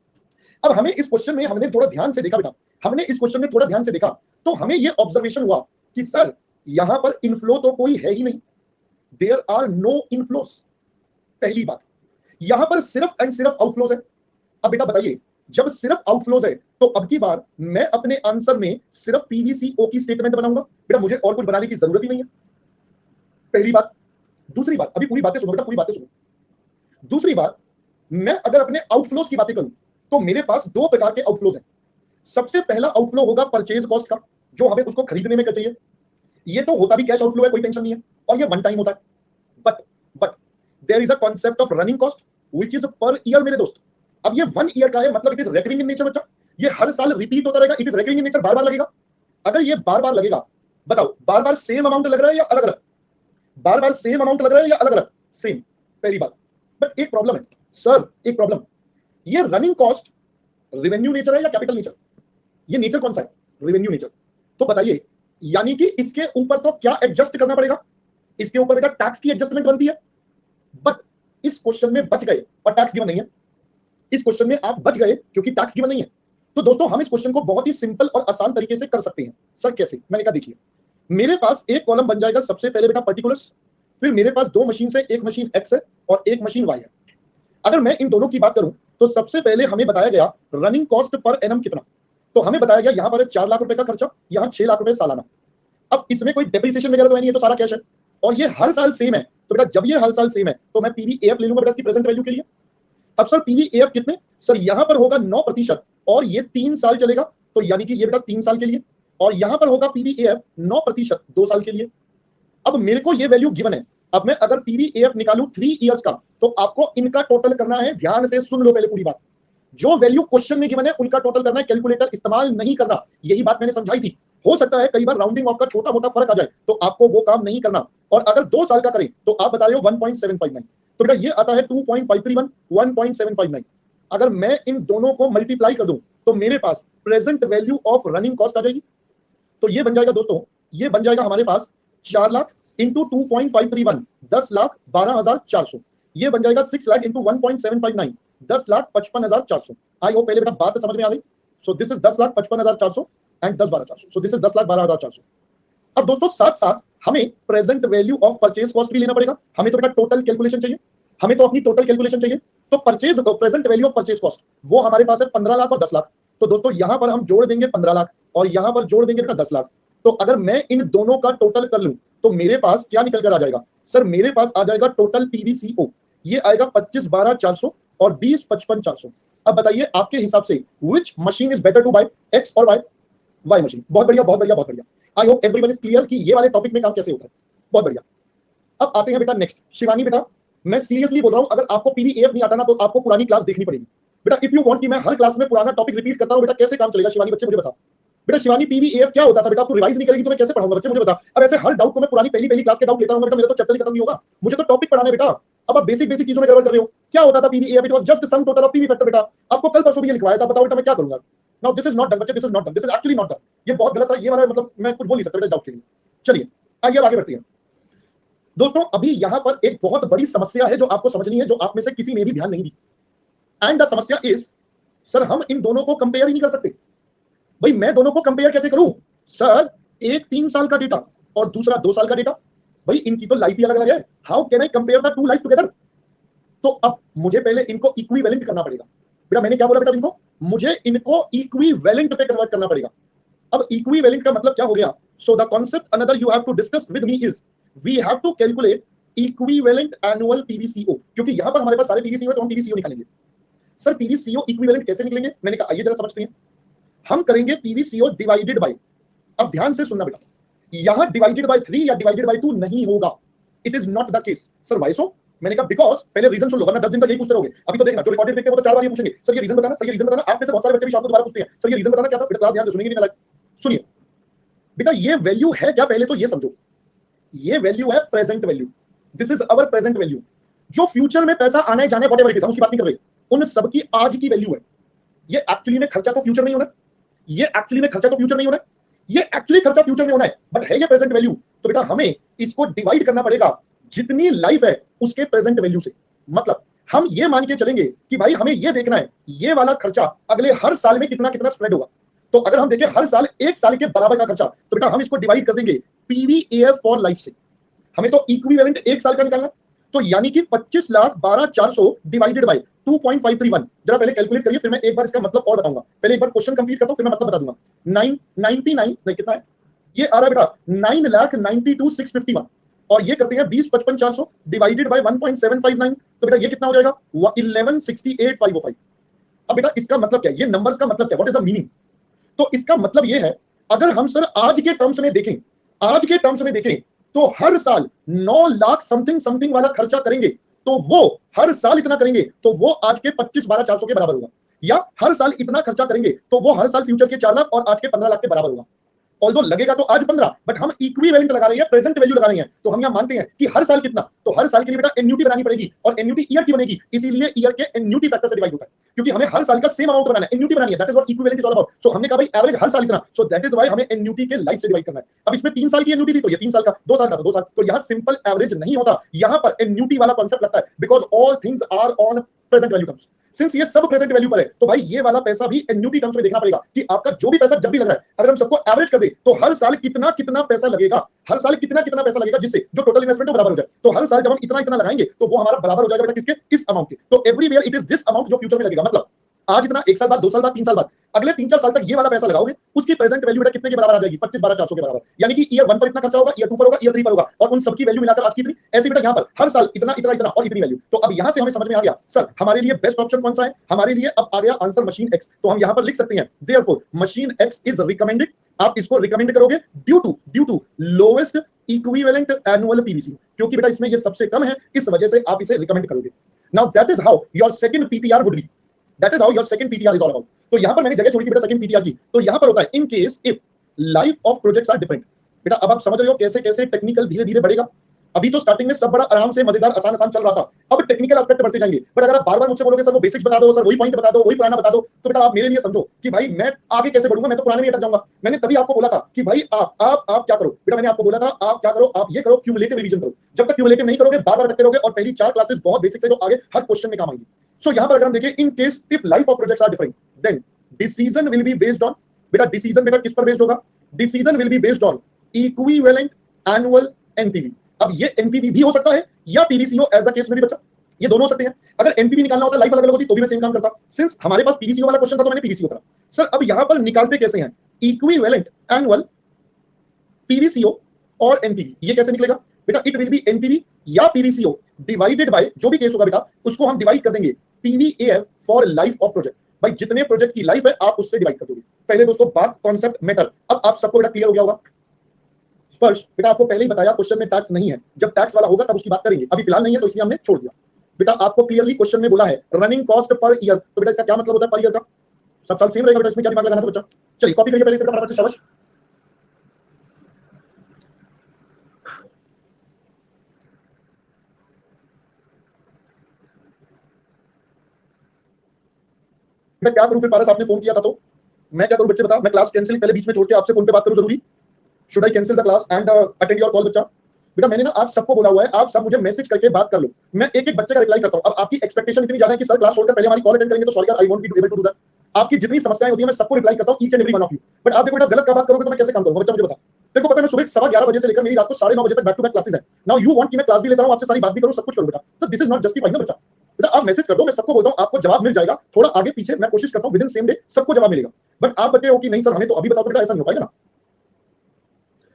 अब हमें इस क्वेश्चन में हमने थोड़ा ध्यान से देखा बेटा, हमने इस क्वेश्चन में थोड़ा ध्यान से देखा, तो हमें ये ऑब्जर्वेशन हुआ कि सर यहां पर इनफ्लो तो कोई है ही नहीं, देयर आर नो इनफ्लोस। पहली बात, यहां पर सिर्फ एंड सिर्फ आउटफ्लोज है। अब बेटा बताइए, जब सिर्फ आउटफ्लोज है तो अब की बार मैं अपने आंसर में सिर्फ पीवीसीओ की स्टेटमेंट बनाऊंगा बेटा, मुझे और कुछ बनाने की जरूरत ही नहीं है। पहली बात। दूसरी बात, अभी पूरी बातें सुनो बेटा, पूरी बातें सुनो। दूसरी बात, मैं अगर अपने आउटफ्लोज की बातें करूं तो मेरे पास दो प्रकार के आउटफ्लोज हैं। सबसे पहला आउटफ्लो होगा परचेज कॉस्ट का, जो हमें उसको खरीदने में चाहिए। ये तो होता भी कैश आउटफ्लो है, कोई टेंशन नहीं है, और ये वन टाइम होता है। But there is a concept of running cost which is per year मेरे दोस्त। अब ये 1 ईयर का है, मतलब it is recurring in nature बच्चा, ये हर साल रिपीट होता रहेगा, it is recurring in nature, बार बार लगेगा। अगर ये बार बार लगेगा, बताओ बार बार सेम अमाउंट लग रहा है या अलग अलग? बार बार सेम अमाउंट लग रहा है या अलग अलग? सेम, पहली बात। बट एक प्रॉब्लम है सर, एक प्रॉब्लम, ये रनिंग कॉस्ट रेवेन्यू नेचर है या कैपिटल नेचर? ये नेचर कौन सा है? Revenue nature. तो बताइए, यानी कि इसके ऊपर तो क्या एडजस्ट करना पड़ेगा? इसके ऊपर बेटा टैक्स की एडजस्टमेंट बनती है। बट इस क्वेश्चन में बच गए और टैक्स गिवन नहीं है। इस क्वेश्चन में आप बच गए क्योंकि टैक्स गिवन नहीं है। तो दोस्तों हम इस क्वेश्चन को बहुत ही सिंपल और आसान तरीके से कर सकते हैं। सर कैसे? मैंने कहा देखिए, मेरे पास एक कॉलम बन जाएगा सबसे पहले बेटा पर्टिकुलर्स, फिर मेरे पास दो मशीन से, एक मशीन एक्स है और एक मशीन वाई है। अगर मैं इन दोनों की बात करूं तो सबसे पहले हमें बताया गया रनिंग कॉस्ट पर एनम कितना, तो हमें बताया गया यहां पर 4 लाख रुपए का खर्चा, यहां 6 लाख रुपए सालाना। अब इसमें कोई डेप्रिसिएशन वगैरह तो नहीं है, तो सारा कैश है और ये हर साल सेम है। तो बेटा जब ये हर साल सेम है तो मैं पीवीएफ ले लूंगा बेटा इसकी प्रेजेंट वैल्यू के लिए। अब सर पीवीएफ कितने? सर यहां पर होगा 9% और ये 3 साल चलेगा, तो यानी कि ये बेटा 3 साल के लिए, और यहां पर होगा पीवीएफ 9% 2 साल के लिए। अब मेरे को ये वैल्यू गिवन है। अब मैं अगर पीवीएफ निकालूं 3 इयर्स का, तो आपको इनका टोटल करना है। ध्यान से सुन लो पहले पूरी बात। जो वैल्यू क्वेश्चन में गिवन है उनका टोटल करना है, कैलकुलेटर इस्तेमाल नहीं करना। यही बात मैंने समझाई थी। हो सकता है कई बार राउंडिंग ऑफ का छोटा मोटा फर्क आ जाए, तो आपको वो काम नहीं करना। और अगर 2 साल का करें तो आप बता रहे हो 1.759, तो बेटा ये आता है 2.531, 1.759। अगर मैं इन दोनों को मल्टीप्लाई कर दूं तो मेरे पास present value of running cost आ जाएगी। तो ये बन जाएगा दोस्तों, ये बन जाएगा हमारे पास 4 लाख इंटू 2.531, 10,12,400। ये बन जाएगा 6 लाख इंटू 1.759, 10,55,400। आई होप पहले बेटा बात समझ में आ गई। So this is 10,55,400 and 10,12,400। So this is 10,12,400। अब दोस्तों साथ साथ हमें present value of purchase cost भी लेना पड़ेगा। हमें तो बेटा टोटल कैलकुलेशन चाहिए, हमें तो अपनी टोटल कैलकुलेशन चाहिए। तो purchase present value of purchase cost वो हमारे पास है 15 लाख और 10 लाख। तो दोस्तों यहां पर हम जोड़ देंगे 15 लाख और यहां पर जोड़ देंगे 10 लाख। तो अगर मैं इन दोनों का टोटल कर लूं तो मेरे पास क्या निकल कर आ जाएगा? सर मेरे पास आ जाएगा टोटल पीवीसीओ, ये आएगा 25,12,400 और 20,55,400। अब बताइए आपके हिसाब से which machine is better to buy, X और वाई? Y machine. बहुत बढ़िया बहुत बढ़िया बहुत बढ़िया। I hope everyone is clear कि ये वाले टॉपिक में काम कैसे होता है। बहुत बढ़िया। अब आते हैं बेटा नेक्स्ट। शिवानी बेटा मैं सीरियसली बोल रहा हूं, अगर आपको पीवीएफ नहीं आता ना तो आपको पुरानी क्लास देखनी पड़ेगी बेटा। इफ यू वांट कि मैं हर क्लास में पुराना टॉपिक रिपीट करता हूं बेटा, कैसे काम चलेगा शिवानी? बच्चे मुझे बता बेटा। शिवानी पीवीएफ क्या होता था बेटा? आपको रिवाइज नहीं करेगी तो मैं कैसे पढ़ाऊंगा? बच्चे मुझे बता। अब ऐसे हर डाउट को मैं पुरानी पहली क्लास के डाउट लेता हूं बेटा, मेरा तो चैप्टर ही खत्म नहीं होगा। मुझे तो टॉपिक पढ़ाना है बेटा। अब आप बेसिक चीजों में गड़बड़ कर रहे हो। क्या होता था PVF? It was just sum total of PV factor बेटा। आपको कल परसों भी ये लिखवाया था, बताओ बेटा मैं क्या करूंगा? Now this is not done बच्चे, this is not done, this is actually not done. ये बहुत गलत है ये वाला, मतलब मैं कुछ बोल नहीं सकता बेटा डाउट के लिए। चलिए आइए आगे बढ़ते हैं दोस्तों। अभी यहां पर एक बहुत बड़ी समस्या है जो आपको समझनी है, जो आप में से किसी ने भी ध्यान नहीं दी। एंड द समस्या इज, सर हम इन दोनों को कंपेयर ही नहीं कर सकते। भाई मैं दोनों को कंपेयर कैसे करूं? सर एक 3 साल का डेटा और दूसरा 2 साल का डेटा, भाई इनकी तो लाइफ ही अलग अलग है। How can I compare the two life together? तो अब मुझे पहले इनको इक्विवेलेंट करना पड़ेगा बेटा। मैंने क्या बोला बेटा? इनको मुझे इनको इक्विवेलेंट पे कन्वर्ट करना पड़ेगा। अब इक्विवेलेंट का मतलब क्या हो गया? So the concept another you have to discuss with me is we have to calculate equivalent annual PVCO, क्योंकि यहां पर हमारे पास सारे पीवीसीओ है तो हम पीवीसीओ निकालेंगे। सर पीवीसीओ इक्विवेलेंट कैसे निकलेंगे? मैंने कहा आइए जरा समझते हैं। हम करेंगे पीवीसीओ डिवाइडेड बाय, अब ध्यान से सुनना बेटा, यहां डिवाइडेड बाय 3 या डिवाइडेड बाय 2 नहीं होगा। It is not the case. Sir why so? मैंने कहा बिकॉज, पहले रीजन सुन लो वरना 10 दिन तक यही पूछते रहोगे। अभी तो देखना जो रिकॉर्डेड देखते हैं वो तो 4 बार ये पूछेंगे सर ये रीजन बताना, सर ये रीजन बताना। आप में से बहुत सारे बच्चे भी शाम को दोबारा पूछते हैं सर ये रीजन बताना क्या था। बेटा क्लास ध्यान से सुनेंगे नहीं ना? सुनिए बेटा, ये वैल्यू है क्या? पहले तो ये समझो, ये वैल्यू है present value. This is our present value. जो फ्यूचर में पैसा आने जाने व्हाटएवर इट इज, हम उसकी बात नहीं कर रहे, उन सबकी आज की वैल्यू है। ये एक्चुअली में खर्चा तो फ्यूचर नहीं होना, ये एक्चुअली में खर्चा तो फ्यूचर नहीं होना, ये एक्चुअली खर्चा फ्यूचर में होना है, बट है ये प्रेजेंट वैल्यू। तो बेटा हमें इसको डिवाइड करना पड़ेगा जितनी लाइफ है उसके प्रेजेंट वैल्यू से। मतलब हम ये मान के चलेंगे कि भाई हमें ये देखना है ये वाला खर्चा अगले हर साल में कितना कितना स्प्रेड होगा। तो अगर हम देखें हर साल 1 साल के बराबर का खर्चा, तो बेटा हम इसको डिवाइड कर देंगे पीवीएफ फॉर लाइफ से। हमें तो इक्विवेलेंट 1 साल का निकालना, तो यानी कि 25,12,400 डिवाइडेड बाय 2.531। जरा पहले कैलकुलेट करिए, फिर मैं एक बार इसका मतलब और बताऊंगा। पहले एक बार क्वेश्चन कंप्लीट करता हूं फिर मैं मतलब बता दूंगा। 999 नहीं कितना है ये आ रहा है बेटा? 9,92,651 और ये करते हैं 20,55,400 डिवाइडेड बाय 1.759। तो बेटा ये कितना हो जाएगा? 11,68,505। अब बेटा इसका मतलब क्या है? ये नंबर्स का मतलब क्या, व्हाट इज द मीनिंग? तो इसका मतलब ये है, अगर हम सर आज के टर्म्स में देखें, आज के टर्म्स में देखें तो हर साल 9 लाख समथिंग समथिंग वाला खर्चा करेंगे, तो वो हर साल इतना करेंगे तो वो आज के 25,12,400 के बराबर होगा। या हर साल इतना खर्चा करेंगे तो वो हर साल फ्यूचर के 4 लाख और आज के 15 लाख के बराबर होगा। ऑल्दो लगेगा तो आज 15, बट हम इक्विवेलेंट लगा रहे हैं, प्रेजेंट वैल्यू लगा रहे हैं, तो हम यहां मानते हैं कि हर साल कितना, तो हर साल के लिए बेटा एन्युटी बनानी पड़ेगी और एन्युटी ईयर की बनेगी, इसीलिए ईयर के एन्युटी फैक्टर से डिवाइड होता है। क्योंकि हमें हर साल का सेम अमाउंट बनाना है, एन्युटी बनानी है, that is what equivalent is all about. So हमने कहा भाई एवरेज हर साल इतना, सो दैट इज व्हाई हमें एन्युटी के लाइफ से डिवाइड करना है। अब इसमें 3 साल की एन्युटी थी तो ये 3 साल का, 2 साल का तो 2 साल, तो यहां सिंपल एवरेज नहीं होता, यहां पर एन्युटी वाला कांसेप्ट लगता है, because all things are on present value terms. Since ये सब प्रेजेंट वैल्यू पर है तो भाई ये वाला पैसा भी एन्युटी टर्म्स में देखना पड़ेगा कि आपका जो भी पैसा जब भी लग रहा है, अगर हम सबको एवरेज कर दे तो हर साल कितना कितना पैसा लगेगा, हर साल कितना कितना पैसा लगेगा, जिससे जो टोटल इन्वेस्टमेंट है बराबर हो जाए। तो हर साल जब हम इतना इतना लगाएंगे तो वो हमारा बराबर हो जाएगा बेटा किसके, इस अमाउंट के। तो everywhere it is this amount जो फ्यूचर में लगेगा। मतलब आज इतना, 1 साल बाद, 2 साल बाद, 3 साल बाद, अगले 3-4 साल तक ये वाला पैसा लगाओगे, उसकी प्रेजेंट वैल्यू बेटा कितने के बराबर आ जाएगी, 25-12-400 के बराबर। यानी कि ईयर 1 पर इतना खर्चा होगा, ईयर 2 पर होगा, ईयर 3 पर होगा, और उन सबकी वैल्यू मिलाकर आज की इतनी, ऐसे बेटा यहां पर हर साल इतना इतना इतना और इतनी वैल्यू। तो अब यहां से हमें समझ में आ गया सर हमारे लिए बेस्ट ऑप्शन कौन सा है, हमारे लिए अब आ गया आंसर मशीन एक्स। तो हम यहां पर लिख सकते हैं therefore machine X is recommended. आप इसको रिकमेंड करोगे due to lowest equivalent annual PVC, क्योंकि बेटा इसमें ये सबसे कम है, इस वजह से आप इसे रिकमेंड करोगे। Now that is how your second PTR would be, that is how your second PTR is all about. तो यहां पर मैंने जगह छोड़ी थी बेटा सेकंड पीटीआर की, तो यहां पर होता है in case if life of projects are different. बेटा अब आप समझ रहे हो कैसे कैसे टेक्निकल धीरे धीरे बढ़ेगा। अभी तो स्टार्टिंग में सब बड़ा आराम से मजेदार आसान आसान चल रहा था, अब टेक्निकल एस्पेक्ट बढ़ते जाएंगे। बट अगर आप बार बार मुझसे बोलोगे सर वो बेसिक्स बता दो, सर वही पॉइंट बता दो, वही पुराना बता दो, तो बेटा आप मेरे लिए समझो कि भाई मैं आगे कैसे बढ़ूंगा, मैं तो पुराने में अटक जाऊंगा। मैंने तभी आपको बोला था कि भाई आप क्या करो बेटा, मैंने आपको बोला था आप क्या करो, आप ये करो क्यूमुलेटिव रिवीजन करो। जब तक क्यूमुलेटिव नहीं करोगे बार बार अटकते रहोगे, और पहली 4 क्लासेस बहुत बेसिक है जो आगे हर क्वेश्चन में काम आएंगी। सो यहां पर अगर हम देखें in case if life of projects are different then decision will be based on, बेटा डिसीजन बेटा किस पर बेस्ड होगा, decision will be based on equivalent annual NPV. अब ये एनपीवी भी हो सकता है या पीवीसीओ एज द केस में भी बच्चा, ये दोनों हो सकते हैं। अगर एनपीवी निकालना होता लाइफ अलग अलग होती तो भी मैं सेम काम करता। सिंस हमारे पास पीवीसीओ वाला क्वेश्चन था तो मैंने पीवीसीओ करा। सर अब यहां पर निकालते कैसे हैं इक्विवेलेंट एनुअल पीवीसीओ और एनपीवी, ये कैसे निकलेगा बेटा, इट विल बी एनपीवी या पीवीसीओ डिवाइडेड बाय, जो भी केस होगा बेटा उसको हम डिवाइड कर देंगे PVF for life of project. भाई जितने प्रोजेक्ट की लाइफ है आप उससे डिवाइड कर दोगे। पहले दोस्तों बात कॉन्सेप्ट मैटर, अब आप सबको बेटा क्लियर हो गया होगा। स्पर्श बेटा आपको पहले ही बताया क्वेश्चन में टैक्स नहीं है, जब टैक्स वाला होगा तब उसकी बात करेंगे, अभी फिलहाल नहीं है तो इसलिए हमने छोड़ दिया। बेटा आपको क्लियरली क्वेश्चन में बोला है रनिंग कॉस्ट पर ईयर, तो बेटा इसका क्या मतलब होता है पर ईयर का, सब साल सेम रहेगा बेटा, इसमें क्या दिमाग लगाना था बच्चा। चलिए कॉपी करिए पहले से फटाफट से, शाबाश। बेटा क्या करूं फिर, पारस आपने फोन किया था तो मैं क्या करूं बच्चे बता, मैं क्लास कैंसिल पहले बीच में छोड़ के आपसे फोन पे बात करूं जरूरी, should I cancel the class and attend your call बच्चा। बेटा मैंने ना आप सबको बोला हुआ है आप सब मुझे मैसेज करके बात कर लो, मैं एक एक बच्चे का रिप्लाई करता हूं। अब आपकी एक्सपेक्टेशन इतनी ज्यादा है कि सर क्लास छोड़कर पहले हमारी कॉल अटेंड करेंगे, तो सॉरी यार I won't be able to do that. आपकी जितनी समस्याएं होती है मैं सबको रिप्लाई करता हूं, each and every one of you. But आप देखो बेटा गलत का बात करोगे तो मैं कैसे काम करूंगा बच्चा, मुझे बता। तेरे को पता है मैं सुबह 11:15 बजे से लेकर मेरी रात को 9:30 बजे तक बैक टू बैक क्लासेस है। नाउ यू वांट कि मैं क्लास भी लेता हूं, आपसे सारी बात भी करूं, सब कुछ करूं बेटा, तो दिस इज नॉट जस्टिफाइंग ना बच्चा। बेटा आप मैसेज कर दो, मैं सबको बोलता हूं आपको जवाब मिल जाएगा, थोड़ा आगे पीछे मैं कोशिश करता हूं विद इन सेम डे सबको जवाब मिलेगा। बट आप बच्चे हो कि नहीं सर हमें तो अभी बताओ, तो बेटा ऐसा नहीं हो पाएगा ना।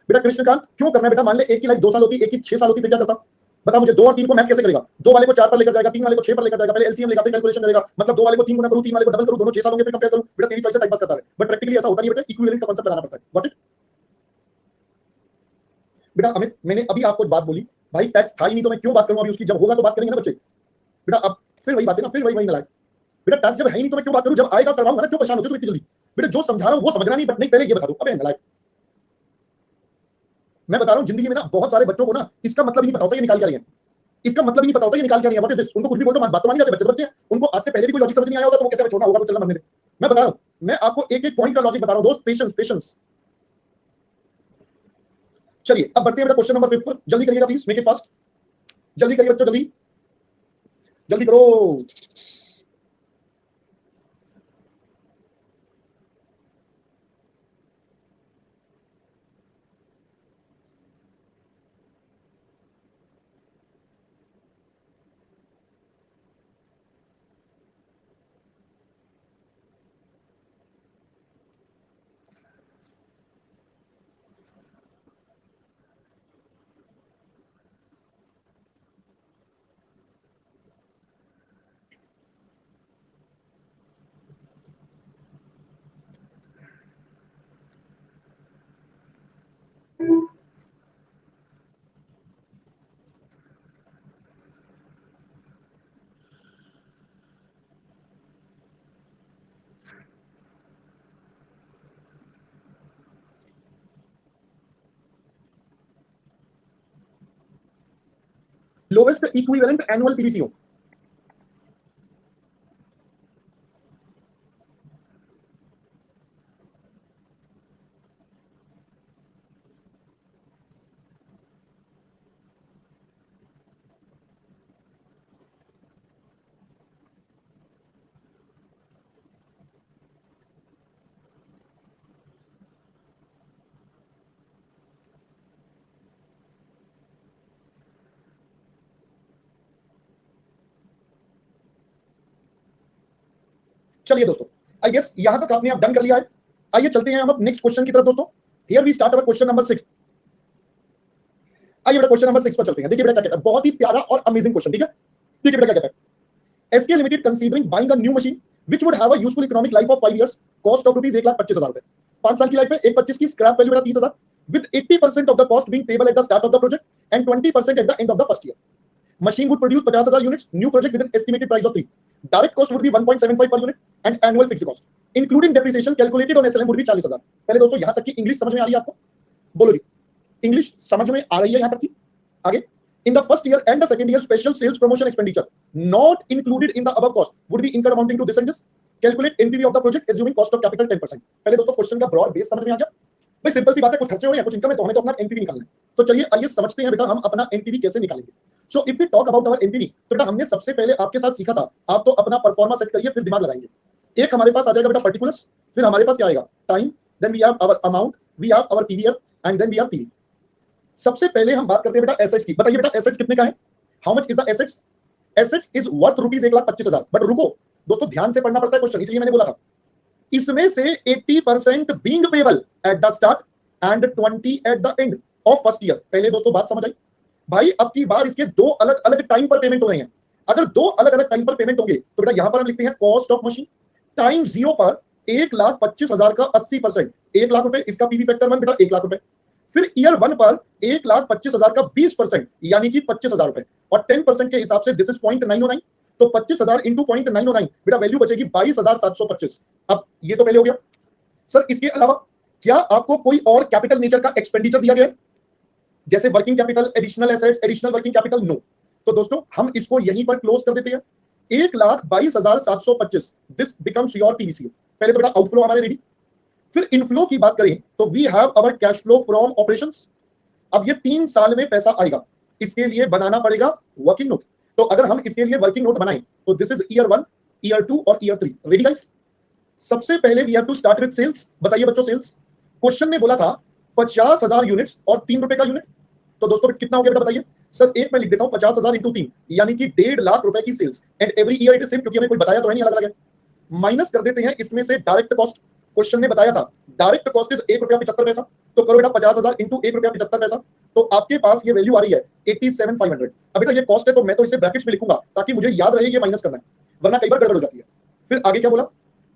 बेटा कृष्णकांत क्यों करना है बेटा, मान ले एक की लाइफ 2 साल होती, एक की 6 साल होती, फिर क्या करता बता मुझे। 2 और 3 को मैथ कैसे करेगा, 2 वाले को 4 पर लेकर जाएगा, 3 वाले को 6 पर लेकर जाएगा, पहले एलसीएम लेगा फिर कैलकुलेशन करेगा, मतलब 2 वाले को 3 गुना करूं, 3 वाले को डबल करूं, दोनों 6 साल होंगे फिर कंपेयर करूं। बेटा तेरी चॉइस से टाइम पास करता है, बट प्रैक्टिकली ऐसा होता नहीं बेटा, इक्विवेलेंट का कांसेप्ट लगाना पड़ता है। गॉट इट बेटा। अमित मैंने अभी आपको बात बोली भाई टैक्स था ही नहीं तो मैं क्यों बात करूं अभी उसकी, जब होगा तो बात करेंगे ना बच्चे। बेटा अब फिर वही बात है ना, फिर वही मिला बेटा, टैक्स जब है ही नहीं तो मैं क्यों बात करूं, जब आएगा करवाऊंगा ना, क्यों परेशान होते हो इतनी जल्दी। बेटा जो समझा रहा हूं वो समझना नहीं, बट नहीं पहले ये बता दो। अबे नालायक, मैं बता रहा हूं जिंदगी में ना बहुत सारे बच्चों को ना इसका मतलब ही नहीं पता होता ये निकाल क्या रही है, इसका मतलब ही नहीं पता होता ये निकाल क्या रही है। व्हाट इज दिस, उनको कुछ भी बोल दो बात तो मान जाते बच्चे, बच्चे उनको आज से पहले भी कोई लॉजिक समझ नहीं आया होता तो वो कहते हैं छोड़ना होगा तो चलना मरने दे। मैं बता रहा हूं, मैं आपको एक एक पॉइंट का लॉजिक बता रहा हूं दोस्त, पेशेंस पेशेंस। चलिए अब बढ़ते हैं बेटा क्वेश्चन नंबर 5 पर, जल्दी करिएगा प्लीज, मेक इट फास्ट, जल्दी करिए बच्चों, जल्दी जल्दी करो। लोवेस्ट इक्विवेलेंट एनुअल पीवीसीओ, चलिए दोस्तों, आई गेस यहां तक आपने आप डन कर लिया है। आइए चलते हैं हम अब नेक्स्ट क्वेश्चन की तरफ दोस्तों। Here we start our question number 6। आइए बेटा क्वेश्चन नंबर 6 पर चलते हैं। देखिए बेटा क्या कहता है, बहुत ही प्यारा और अमेजिंग क्वेश्चन, ठीक है। देखिए बेटा क्या कहता है, SK limited considering buying a new machine which would have a useful economic life of 5 years, cost of rupees 1,25,000 रुपए। 5 साल की लाइफ में 1,25 की स्क्रैप वैल्यू बेटा 30,000 with 80% of the cost being payable at the start of the project and 20% eight the end of the first year. Machine would produce 50,000 units, new project with an estimated price of 3. Direct cost would be 1.75 per unit and annual fixed cost, including depreciation calculated on SLM would be 40,000। पहले दोस्तों यहां तक की English समझ में आ रही है आपको? बोलो जी, इंग्लिश समझ में आ रही है यहां तक की? आगे, in the first year and the second year special sales promotion expenditure not included in the above cost would be incurred amounting to this and this. Calculate NPV of the project assuming cost of capital 10%। पहले दोस्तों question का broad base समझ में आ गया? भाई simple सी बात है, कुछ खर्चे हो रहे हैं, कुछ इनकम है, तो हमें तो अपना एनपीवी निकालना है। तो चलिए आइए समझते हैं बेटा हम अपना एनपीवी कैसे निकालेंगे। So if we talk about our NPV, तो बेटा हमने सबसे पहले आपके साथ सीखा था, आप तो अपना परफॉर्मा सेट करिए फिर दिमाग लगाएंगे। एक हमारे पास आ जाएगा बेटा पर्टिकुलर्स, फिर हमारे पास क्या आएगा time, then we have our amount, we have our PVF and then we have PV. सबसे पहले हम बात करते हैं बेटा एसेट्स की। बताइए बेटा एसेट्स कितने का है, how much is the assets? Assets is worth rupees 1,25,000। But रुको दोस्तों, ध्यान से पढ़ना पड़ता है क्वेश्चन, इसलिए मैंने बोला था इसमें से 80% being payable at the start and 20 eight the end of first year. पहले दोस्तों बात समझ आई भाई, अब की बार इसके दो अलग अलग टाइम पर पेमेंट हो रहे हैं। अगर दो अलग अलग टाइम पर पेमेंट होंगे तो बेटा यहां पर हम लिखते हैं कॉस्ट ऑफ मशीन टाइम 0 पर 1,25,000 का 80%, 1 लाख रुपए, इसका पीवी फैक्टर 1 बेटा 1 लाख रुपए। फिर ईयर 1 पर 1,25,000 का 20% यानी कि 25,000 रुपए, और 10% के हिसाब से दिस इज 0.909। तो 25,000 इंटू 0.909 बेटा वैल्यू बचेगी 22,725। अब ये तो पहले हो गया। सर इसके अलावा क्या आपको कोई और कैपिटल नेचर का एक्सपेंडिचर दिया गया है, जैसे working capital, additional assets, additional working capital? No. तो दोस्तों हम इसको यहीं पर क्लोज कर देते हैं। 1,22,725 दिस बिकम्स योर पीवीसी। पहले तो बेटा आउटफ्लो हमारे रेडी। फिर इनफ्लो की बात करें तो we have our cash flow from operations. अब ये 3 साल में पैसा आएगा, इसके लिए बनाना पड़ेगा वर्किंग नोट। तो अगर हम इसके लिए वर्किंग नोट बनाएं तो दिस इज ईयर 1, ईयर 2 और ईयर 3। Ready guys? सबसे पहले we have to start with sales. बताइए बच्चों सेल्स, क्वेश्चन ने बोला था 50,000 यूनिट्स और 3 रुपए का यूनिट। तो दोस्तों कितना हो गया बेटा बताइए? सर एक मैं लिख देता हूं 50,000 इंटू 3 यानी कि 1.5 लाख रुपए की sales and every year it is same, क्योंकि हमें कोई बताया तो है नहीं अलग अलग है। माइनस कर देते हैं इसमें से डायरेक्ट कॉस्ट। क्वेश्चन ने बताया था डायरेक्ट कॉस्ट इज 1 रुपया 75 पैसा। तो करो बेटा 50,000 इंटू 1 रुपया 75 पैसा, तो आपके पास ये वैल्यू आ रही है 87,500। अब बेटा ये कॉस्ट है तो मैं तो इसे ब्रैकेट्स में लिखूंगा ताकि मुझे याद रहे ये माइनस करना है, वरना कई बार गड़बड़ हो जाती है। फिर आगे क्या बोला?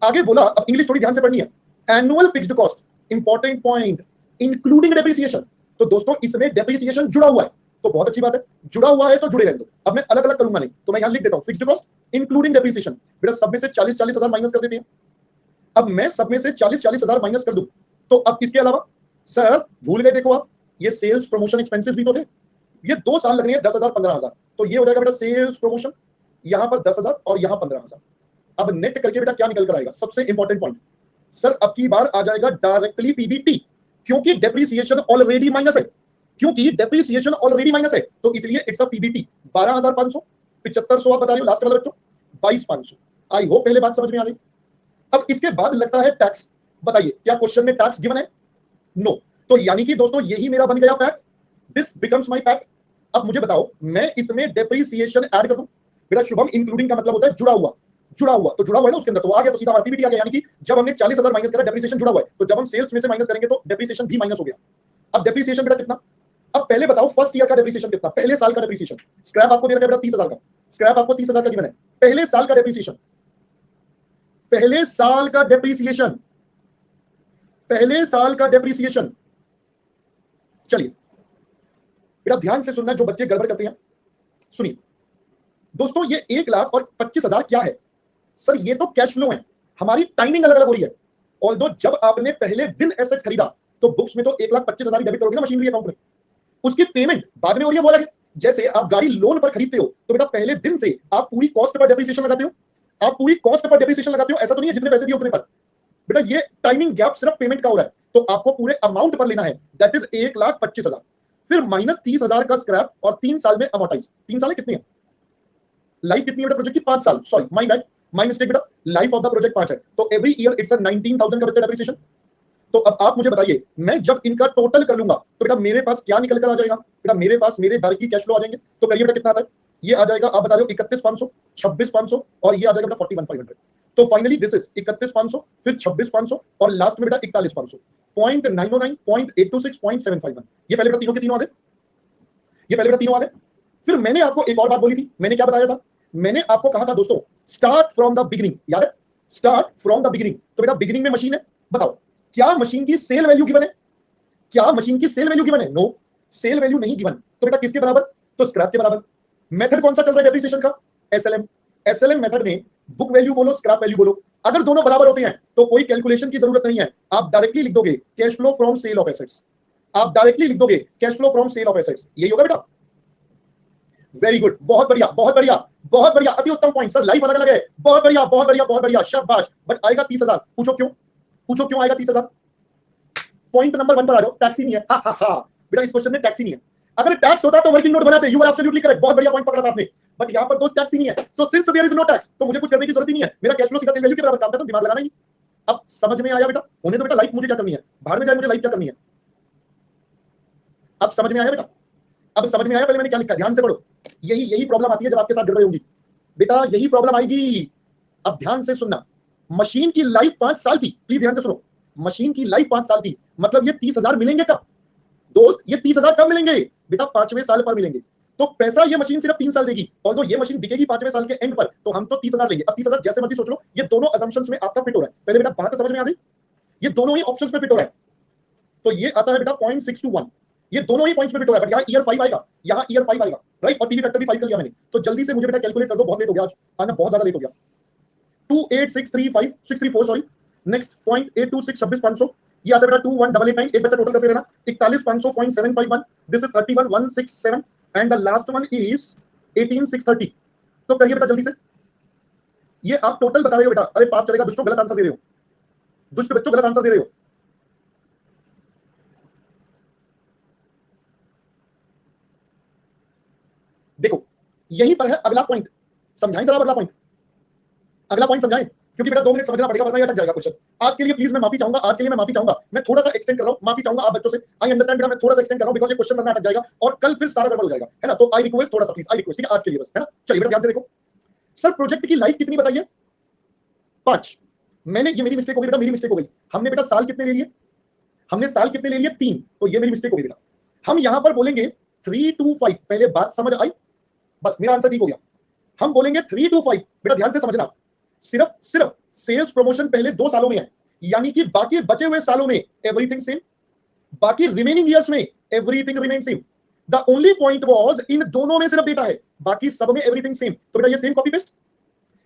आगे बोला, अब इंग्लिश थोड़ी ध्यान से पढ़नी है, annual fixed cost, important point, including depreciation. तो दोस्तों इसमें डेप्रिसिएशन जुड़ा हुआ है, तो बहुत अच्छी बात है, जुड़ा हुआ है तो जुड़े रहने दो। अब मैं अलग अलग करूंगा नहीं, तो मैं यहां लिख देता हूं फिक्स्ड कॉस्ट इंक्लूडिंग डेप्रिसिएशन। बेटा सब में से 40,000 माइनस कर देते हैं। अब मैं सब में से 40,000 माइनस कर दूं तो अब इसके अलावा सर भूल गए, देखो आप ये सेल्स प्रमोशन एक्सपेंसेस भी तो थे, ये 2 साल लगने हैं 10,000 15,000, तो ये हो जाएगा बेटा सेल्स प्रमोशन, यहां पर 10,000 और यहां 15,000। अब नेट करके बेटा क्या निकल कर आएगा? सबसे इंपॉर्टेंट पॉइंट सर, अब की बार आ जाएगा डायरेक्टली पीबीटी, क्योंकि डेप्रिसिएशन ऑलरेडी माइनस है, क्योंकि डेप्रिसिएशन ऑलरेडी माइनस है तो इसलिए इट्स अ पीबीटी। 12,500, 7500 आप बता रहे हो लास्ट वाला बच्चों, 22,500। आई होप पहले बात समझ में आ गई। अब इसके बाद लगता है टैक्स। बताइए क्या क्वेश्चन में टैक्स गिवन है? नो। तो यानी कि दोस्तों यही मेरा बन गया pack, this becomes my pack. अब मुझे बताओ मैं इसमें डेप्रिसिएशन ऐड कर दूं? बेटा शुभम इंक्लूडिंग का मतलब होता है जुड़ा हुआ, जुड़ा हुआ, तो जुड़ा हुआ है ना उसके अंदर, तो आ गया, तो सीधा हमारा पीबीटी आ गया। यानी कि जब हमने 40,000 माइनस करा, डेप्रिसिएशन जुड़ा हुआ है, तो जब हम सेल्स में से माइनस करेंगे तो डेप्रिसिएशन भी माइनस हो गया। अब डेप्रिसिएशन बेटा कितना? अब पहले बताओ फर्स्ट ईयर का डेप्रिसिएशन कितना, पहले साल का डेप्रिसिएशन? स्क्रैप आपको दे रखा है बेटा 30,000 का, स्क्रैप आपको 30,000 का गिवन है। पहले साल का डेप्रिसिएशन, पहले साल का डेप्रिसिएशन, पहले साल का डेप्रिसिएशन। चलिए बेटा ध्यान से सुनना, जो बच्चे गड़बड़ करते हैं सुनिए दोस्तों, ये 1,25,000 क्या है? सर ये तो कैश फ्लो है, हमारी टाइमिंग अलग अलग हो रही है। ऑल्दो जब आपने पहले दिन एसेट्स खरीदा तो बुक्स में तो 1,25,000 डेबिट करोगे ना मशीनरी अकाउंट में, उसकी पेमेंट बाद में हो रही है, वो अलग है। जैसे आप गाड़ी लोन पर खरीदते हो तो बेटा पहले दिन से आप पूरी कॉस्ट पर डेप्रिसिएशन लगाते हो, आप पूरी कॉस्ट पर डेप्रिसिएशन लगाते हो, ऐसा तो नहीं है जितने पैसे दिए उतने पर। बेटा ये टाइमिंग गैप सिर्फ पेमेंट का हो रहा है, तो आपको पूरे अमाउंट पर लेना है, दैट इज 1,25,000, फिर माइनस 30,000 का स्क्रैप और 3 साल में अमोर्टाइज। 3 साल कितनी है लाइफ, कितनी है बेटा प्रोजेक्ट की? 5 साल, sorry my bad, my mistake बेटा, लाइफ ऑफ द प्रोजेक्ट 5 है, तो एवरी ईयर इट्स 19,000 का बच्चा डेप्रिसिएशन। तो अब आप मुझे बताइए, मैं जब इनका टोटल कर लूंगा तो बेटा मेरे पास क्या निकल कर आ जाएगा? बेटा मेरे पास मेरे घर की कैश फ्लो आ जाएंगे, तो करिए बेटा कितना आता है? ये आ जाएगा, आप बता रहे हो 31,500, 26,500 और ये आ जाएगा बेटा 41,500। तो फाइनली दिस इज 31,500, फिर 26,500 और लास्ट में बेटा 41,500, 0.909, 0.826, 0.751। ये पहले बेटा तीनों के तीनों आ गए, ये पहले बेटा तीनों आ गए। फिर मैंने आपको एक और बात बोली थी, मैंने क्या बताया था, मैंने आपको कहा था दोस्तों स्टार्ट फ्रॉम द बिगिनिंग, याद है, स्टार्ट फ्रॉम द बिगिनिंग। तो बेटा बिगिनिंग में मशीन है, बताओ क्या मशीन की सेल वैल्यू गिवन है, क्या मशीन की सेल वैल्यू गिवन है, नो सेल वैल्यू नहीं गिवन। तो बेटा किसके बराबर, तो स्क्रैप के बराबर। मेथड कौन सा चल रहा है डेप्रिसिएशन का, एसएलएम। एसएलएम मेथड में बुक वैल्यू बोलो स्क्रैप वैल्यू बोलो, अगर दोनों बराबर होते हैं तो कोई कैलकुलेशन की जरूरत नहीं है, आप डायरेक्टली लिख दोगे cash flow from sale of assets, आप डायरेक्टली लिख दोगे cash flow from sale of assets, यही होगा बेटा। वेरी गुड, बहुत बढ़िया बहुत बढ़िया बहुत बढ़िया, अति उत्तम पॉइंट सर, लाइफ अलग अलग है, बहुत बढ़िया बहुत बढ़िया बहुत बढ़िया, शाबाश। बट आएगा 30,000, पूछो क्यों, पूछो क्यों आएगा 30,000। पॉइंट नंबर 1 पर आ जाओ, टैक्स ही नहीं है, हा हा हा बेटा इस क्वेश्चन में टैक्स ही नहीं है। अगर टैक्स होता तो वर्किंग नोट बनाते, यू आर एब्सोल्युटली करेक्ट, बहुत बढ़िया पॉइंट पकड़ा था आपने। बट यहां पर दोस्त टैक्स ही नहीं है, so since there is no tax तो मुझे कुछ करने की जरूरत ही नहीं है, मेरा कैश फ्लो सीधा सेल वैल्यू के बराबर काम करता है, दिमाग लगाना ही। अब समझ में आया बेटा, होने दो बेटा, लाइफ मुझे क्या करनी है, बाहर में जाए मुझे लाइफ क्या करनी है। अब समझ में आया बेटा, अब समझ में आया पहले मैंने क्या लिखा, ध्यान से पढ़ो। यही प्रॉब्लम आती है जब आपके साथ गड़बड़ होगी बेटा, यही प्रॉब्लम आएगी। अब ध्यान से सुनना, मशीन की लाइफ 5 साल थी, प्लीज ध्यान से सुनो, मशीन की लाइफ 5 साल थी, मतलब ये 30,000 मिलेंगे कब दोस्त, ये 30,000 कब मिलेंगे बेटा, 5वें साल पर मिलेंगे। तो पैसा ये मशीन सिर्फ 3 साल देगी, और तो ये मशीन बिकेगी 5वें साल के एंड पर, तो हम तो 30,000 लेंगे। अब 30,000 जैसे मर्जी सोच लो, ये दोनों असम्पशंस में आपका फिट हो रहा है। पहले बेटा बात समझ में आ गई, ये दोनों ही ऑप्शंस में फिट हो रहा है। तो ये आता है बेटा 0.621, ये दोनों ही पॉइंट्स में फिट हो रहा है, बट यहाँ ईयर 5 आएगा, यहाँ ईयर 5 आएगा, राइट। और पीवी फैक्टर भी 5 कर लिया मैंने, तो जल्दी से मुझे बेटा कैलकुलेट कर दो, बहुत लेट हो गया आज, आना बहुत ज्यादा लेट हो गया। 28,634 सॉरी, नेक्स्ट 0.826, 26,500, ये आता है बेटा 21,889, एक बच्चा टोटल करते रहना, 41,500.751, this is 31,167 and the last one is 18,630। तो करिए बेटा जल्दी से, ये आप टोटल बता रहे हो बेटा, अरे पाप चलेगा, दुष्टों गलत आंसर दे रहे हो, दुष्ट बच्चों गलत आंसर दे रहे हो। देखो यहीं पर है अगला पॉइंट, समझाएं जरा अगला पॉइंट, अगला पॉइंट समझाएं, क्योंकि बेटा 2 मिनट समझना पड़ेगा वरना ये अटक जाएगा क्वेश्चन। आज के लिए प्लीज मैं माफी चाहूंगा, आज के लिए मैं माफी चाहूंगा, मैं थोड़ा सा एक्सटेंड कर रहा हूं, माफी चाहूंगा आप बच्चों से, आई अंडरस्टैंड बेटा, मैं थोड़ा सा एक्सटेंड कर रहा हूं बिकॉज़ ये क्वेश्चन वरना अटक जाएगा और कल फिर सारा गड़बड़ हो जाएगा, है ना। तो आई रिक्वेस्ट थोड़ा सा प्लीज, आई रिक्वेस्ट, ठीक है आज के लिए बस, है ना। चलिए बेटा ध्यान से देखो, सर प्रोजेक्ट की लाइफ कितनी बताइए, 5। मैंने, ये मेरी मिस्टेक हो गई बेटा, मेरी मिस्टेक हो गई, हमने बेटा साल कितने ले लिए, हमने साल कितने ले लिए 3, तो ये मेरी मिस्टेक हो गई बेटा। हम यहां पर बोलेंगे 3 to 5, पहले बात समझ आई, बस मेरा आंसर ठीक हो गया। हम बोलेंगे 3 to 5, बेटा ध्यान से समझना, सिर्फ सेल्स प्रमोशन पहले 2 सालों में है, यानी कि बाकी बचे हुए सालों में एवरीथिंग सेम, बाकी रिमेनिंग ईयर्स में everything remain same. The only point was in दोनों में सिर्फ डेटा है, बाकी सब में एवरीथिंग सेम। तो बेटा ये सेम कॉपी पेस्ट,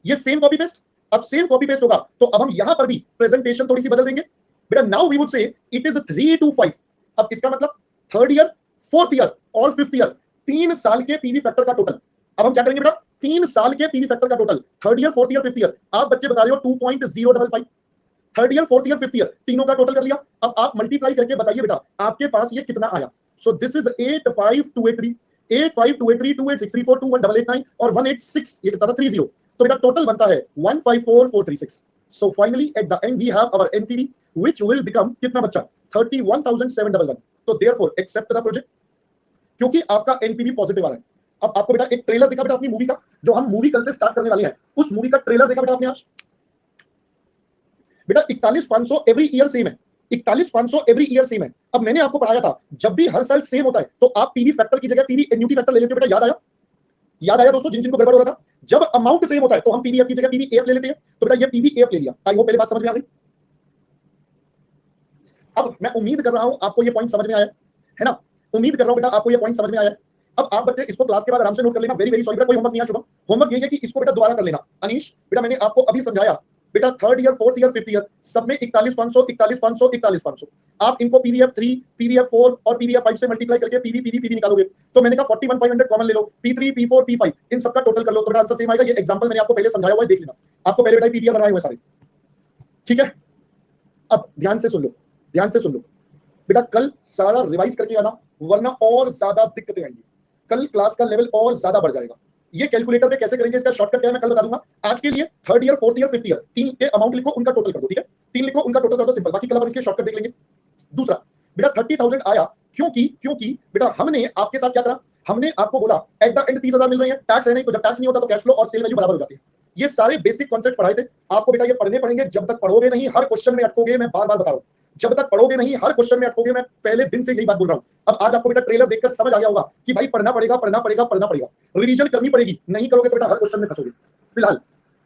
ये सेम कॉपी पेस्ट, अब सेम कॉपी पेस्ट होगा तो अब हम यहां पर भी प्रेजेंटेशन थोड़ी सी बदल देंगे बेटा। Now we would say it is 3 to 5, अब इसका मतलब 3rd ईयर, 4th ईयर और 5th ईयर, 3 साल के पीवी फैक्टर का टोटल। अब हम क्या करेंगे बेटा, 3 साल के पीवी फैक्टर का total, 3rd year, 4th year, 5th year, आप बच्चे बता रहे हो 2.055, 3rd year, 4th year, 5th year, तीनों का टोटल कर लिया। अब आप मल्टीप्लाई करके बताइए बेटा आपके पास ये कितना आया। सो दिस इज 85,283, 85,283, 28,634, 21,889 और 186, ये कितना था 30, तो बेटा टोटल बनता है 154,436। So finally at the end we have our NPV which will become कितना बच्चा, 31,711। तो देयरफॉर एक्सेप्ट द प्रोजेक्ट, क्योंकि आपका एनपीवी पॉजिटिव आ रहा है। अब आपको बेटा एक ट्रेलर दिखा बेटा अपनी मूवी का, जो हम मूवी कल से स्टार्ट करने वाले हैं, उस मूवी का ट्रेलर देखा बेटा आपने आज। बेटा 41,500 एवरी ईयर सेम है, 41,500 एवरी ईयर सेम है। अब मैंने आपको पढ़ाया था जब भी हर साल सेम होता है तो आप पीवी फैक्टर की जगह पीवी एन्युटी फैक्टर ले लेते हो बेटा, याद आया, याद आया दोस्तों जिन जिनको गड़बड़ हो रहा था। जब अमाउंट सेम होता है तो हम पीवीएफ की जगह पीवीएफ ले लेते हैं, तो बेटा ये पीवीएफ ले लिया। आई होप पहले बात समझ में आ गई। अब मैं उम्मीद कर रहा हूं आपको ये पॉइंट समझ में आया है ना, उम्मीद कर रहा हूं बेटा आपको ये पॉइंट समझ में आया। अब आप बच्चे इसको क्लास के बाद आराम से नोट कर लेना। वेरी वेरी सॉरी बेटा, कोई होमवर्क नहीं है शुभम, होमवर्क ये है कि इसको बेटा दोबारा कर लेना। अनीश बेटा मैंने आपको अभी समझाया बेटा 3rd year, 4th year, 5th year सब में 41,500, 41,500, 41,500, आप इनको पीवीएफ 3, पीवीएफ 4 और पीवीएफ 5 से मल्टीप्लाई करके पीवी निकालोगे तो मैंने कहा 41,500 कॉमन ले लो, P3, P4, P5 इन सबका टोटल कर लो तो बेटा आंसर सेम आएगा। ये एग्जांपल मैंने आपको पहले समझाया हुआ है, देख लेना, आपको पहले बेटा पीटीआर बनाए हुए सारे, ठीक है। अब ध्यान से सुन लो, ध्यान से सुन लो बेटा, कल सारा रिवाइज करके आना वरना और ज्यादा दिक्कतें आएंगी, कल क्लास का लेवल और ज्यादा बढ़ जाएगा। ये कैलकुलेटर पे कैसे करेंगे इसका शॉर्टकट क्या है मैं कल बता दूंगा। आज के लिए 3rd year, 4th year, 5th year तीन के अमाउंट लिखो, उनका टोटल कर दो, ठीक है, 3 लिखो, उनका टोटल कर दो, सिंपल। बाकी कल अपन इसके शॉर्टकट देख लेंगे। दूसरा बेटा 30,000 आया क्योंकि बेटा हमने आपके साथ क्या करा, हमने आपको बोला एट द एंड 30,000 मिल रहे हैं, टैक्स है नहीं, तो जब टैक्स नहीं होता तो कैश फ्लो और सेल वैल्यू बराबर हो जाती है। ये सारे बेसिक कॉन्सेप्ट पढ़ाए थे आपको। बेटा ये पढ़ने पड़ेंगे, जब तक पढ़ोगे नहीं हर क्वेश्चन में अटकोगे। मैं बार बार बता रहा हूं, जब तक पढ़ोगे नहीं हर क्वेश्चन में अटकोगे। मैं पहले दिन से यही बात बोल रहा हूं। अब आज आपको बेटा ट्रेलर देखकर समझ आ गया होगा कि भाई पढ़ना पड़ेगा, पढ़ना पड़ेगा, पढ़ना पड़ेगा, रिवीजन करनी पड़ेगी। नहीं करोगे तो बेटा हर क्वेश्चन में फंसोगे। फिलहाल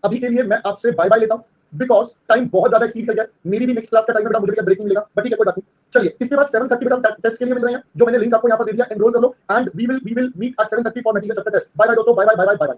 अभी के लिए मैं आपसे बाय बाय लेता हूं, बिकॉज टाइम बहुत ज्यादा एक्सीड कर गया। मेरी भी नेक्स्ट क्लास का टाइम है बेटा, मुझे ब्रेक मिलेगा, बट ठीक है कोई बात नहीं। चलिए इसके बाद 7:30 बेटा टेस्ट के लिए मिल रहे हैं, जो मैंने लिंक आपको यहाँ पर दे दिया, एनरोल कर लो and we will meet at 7:30 for material chapter test. Bye bye दोस्तों, bye bye bye bye bye.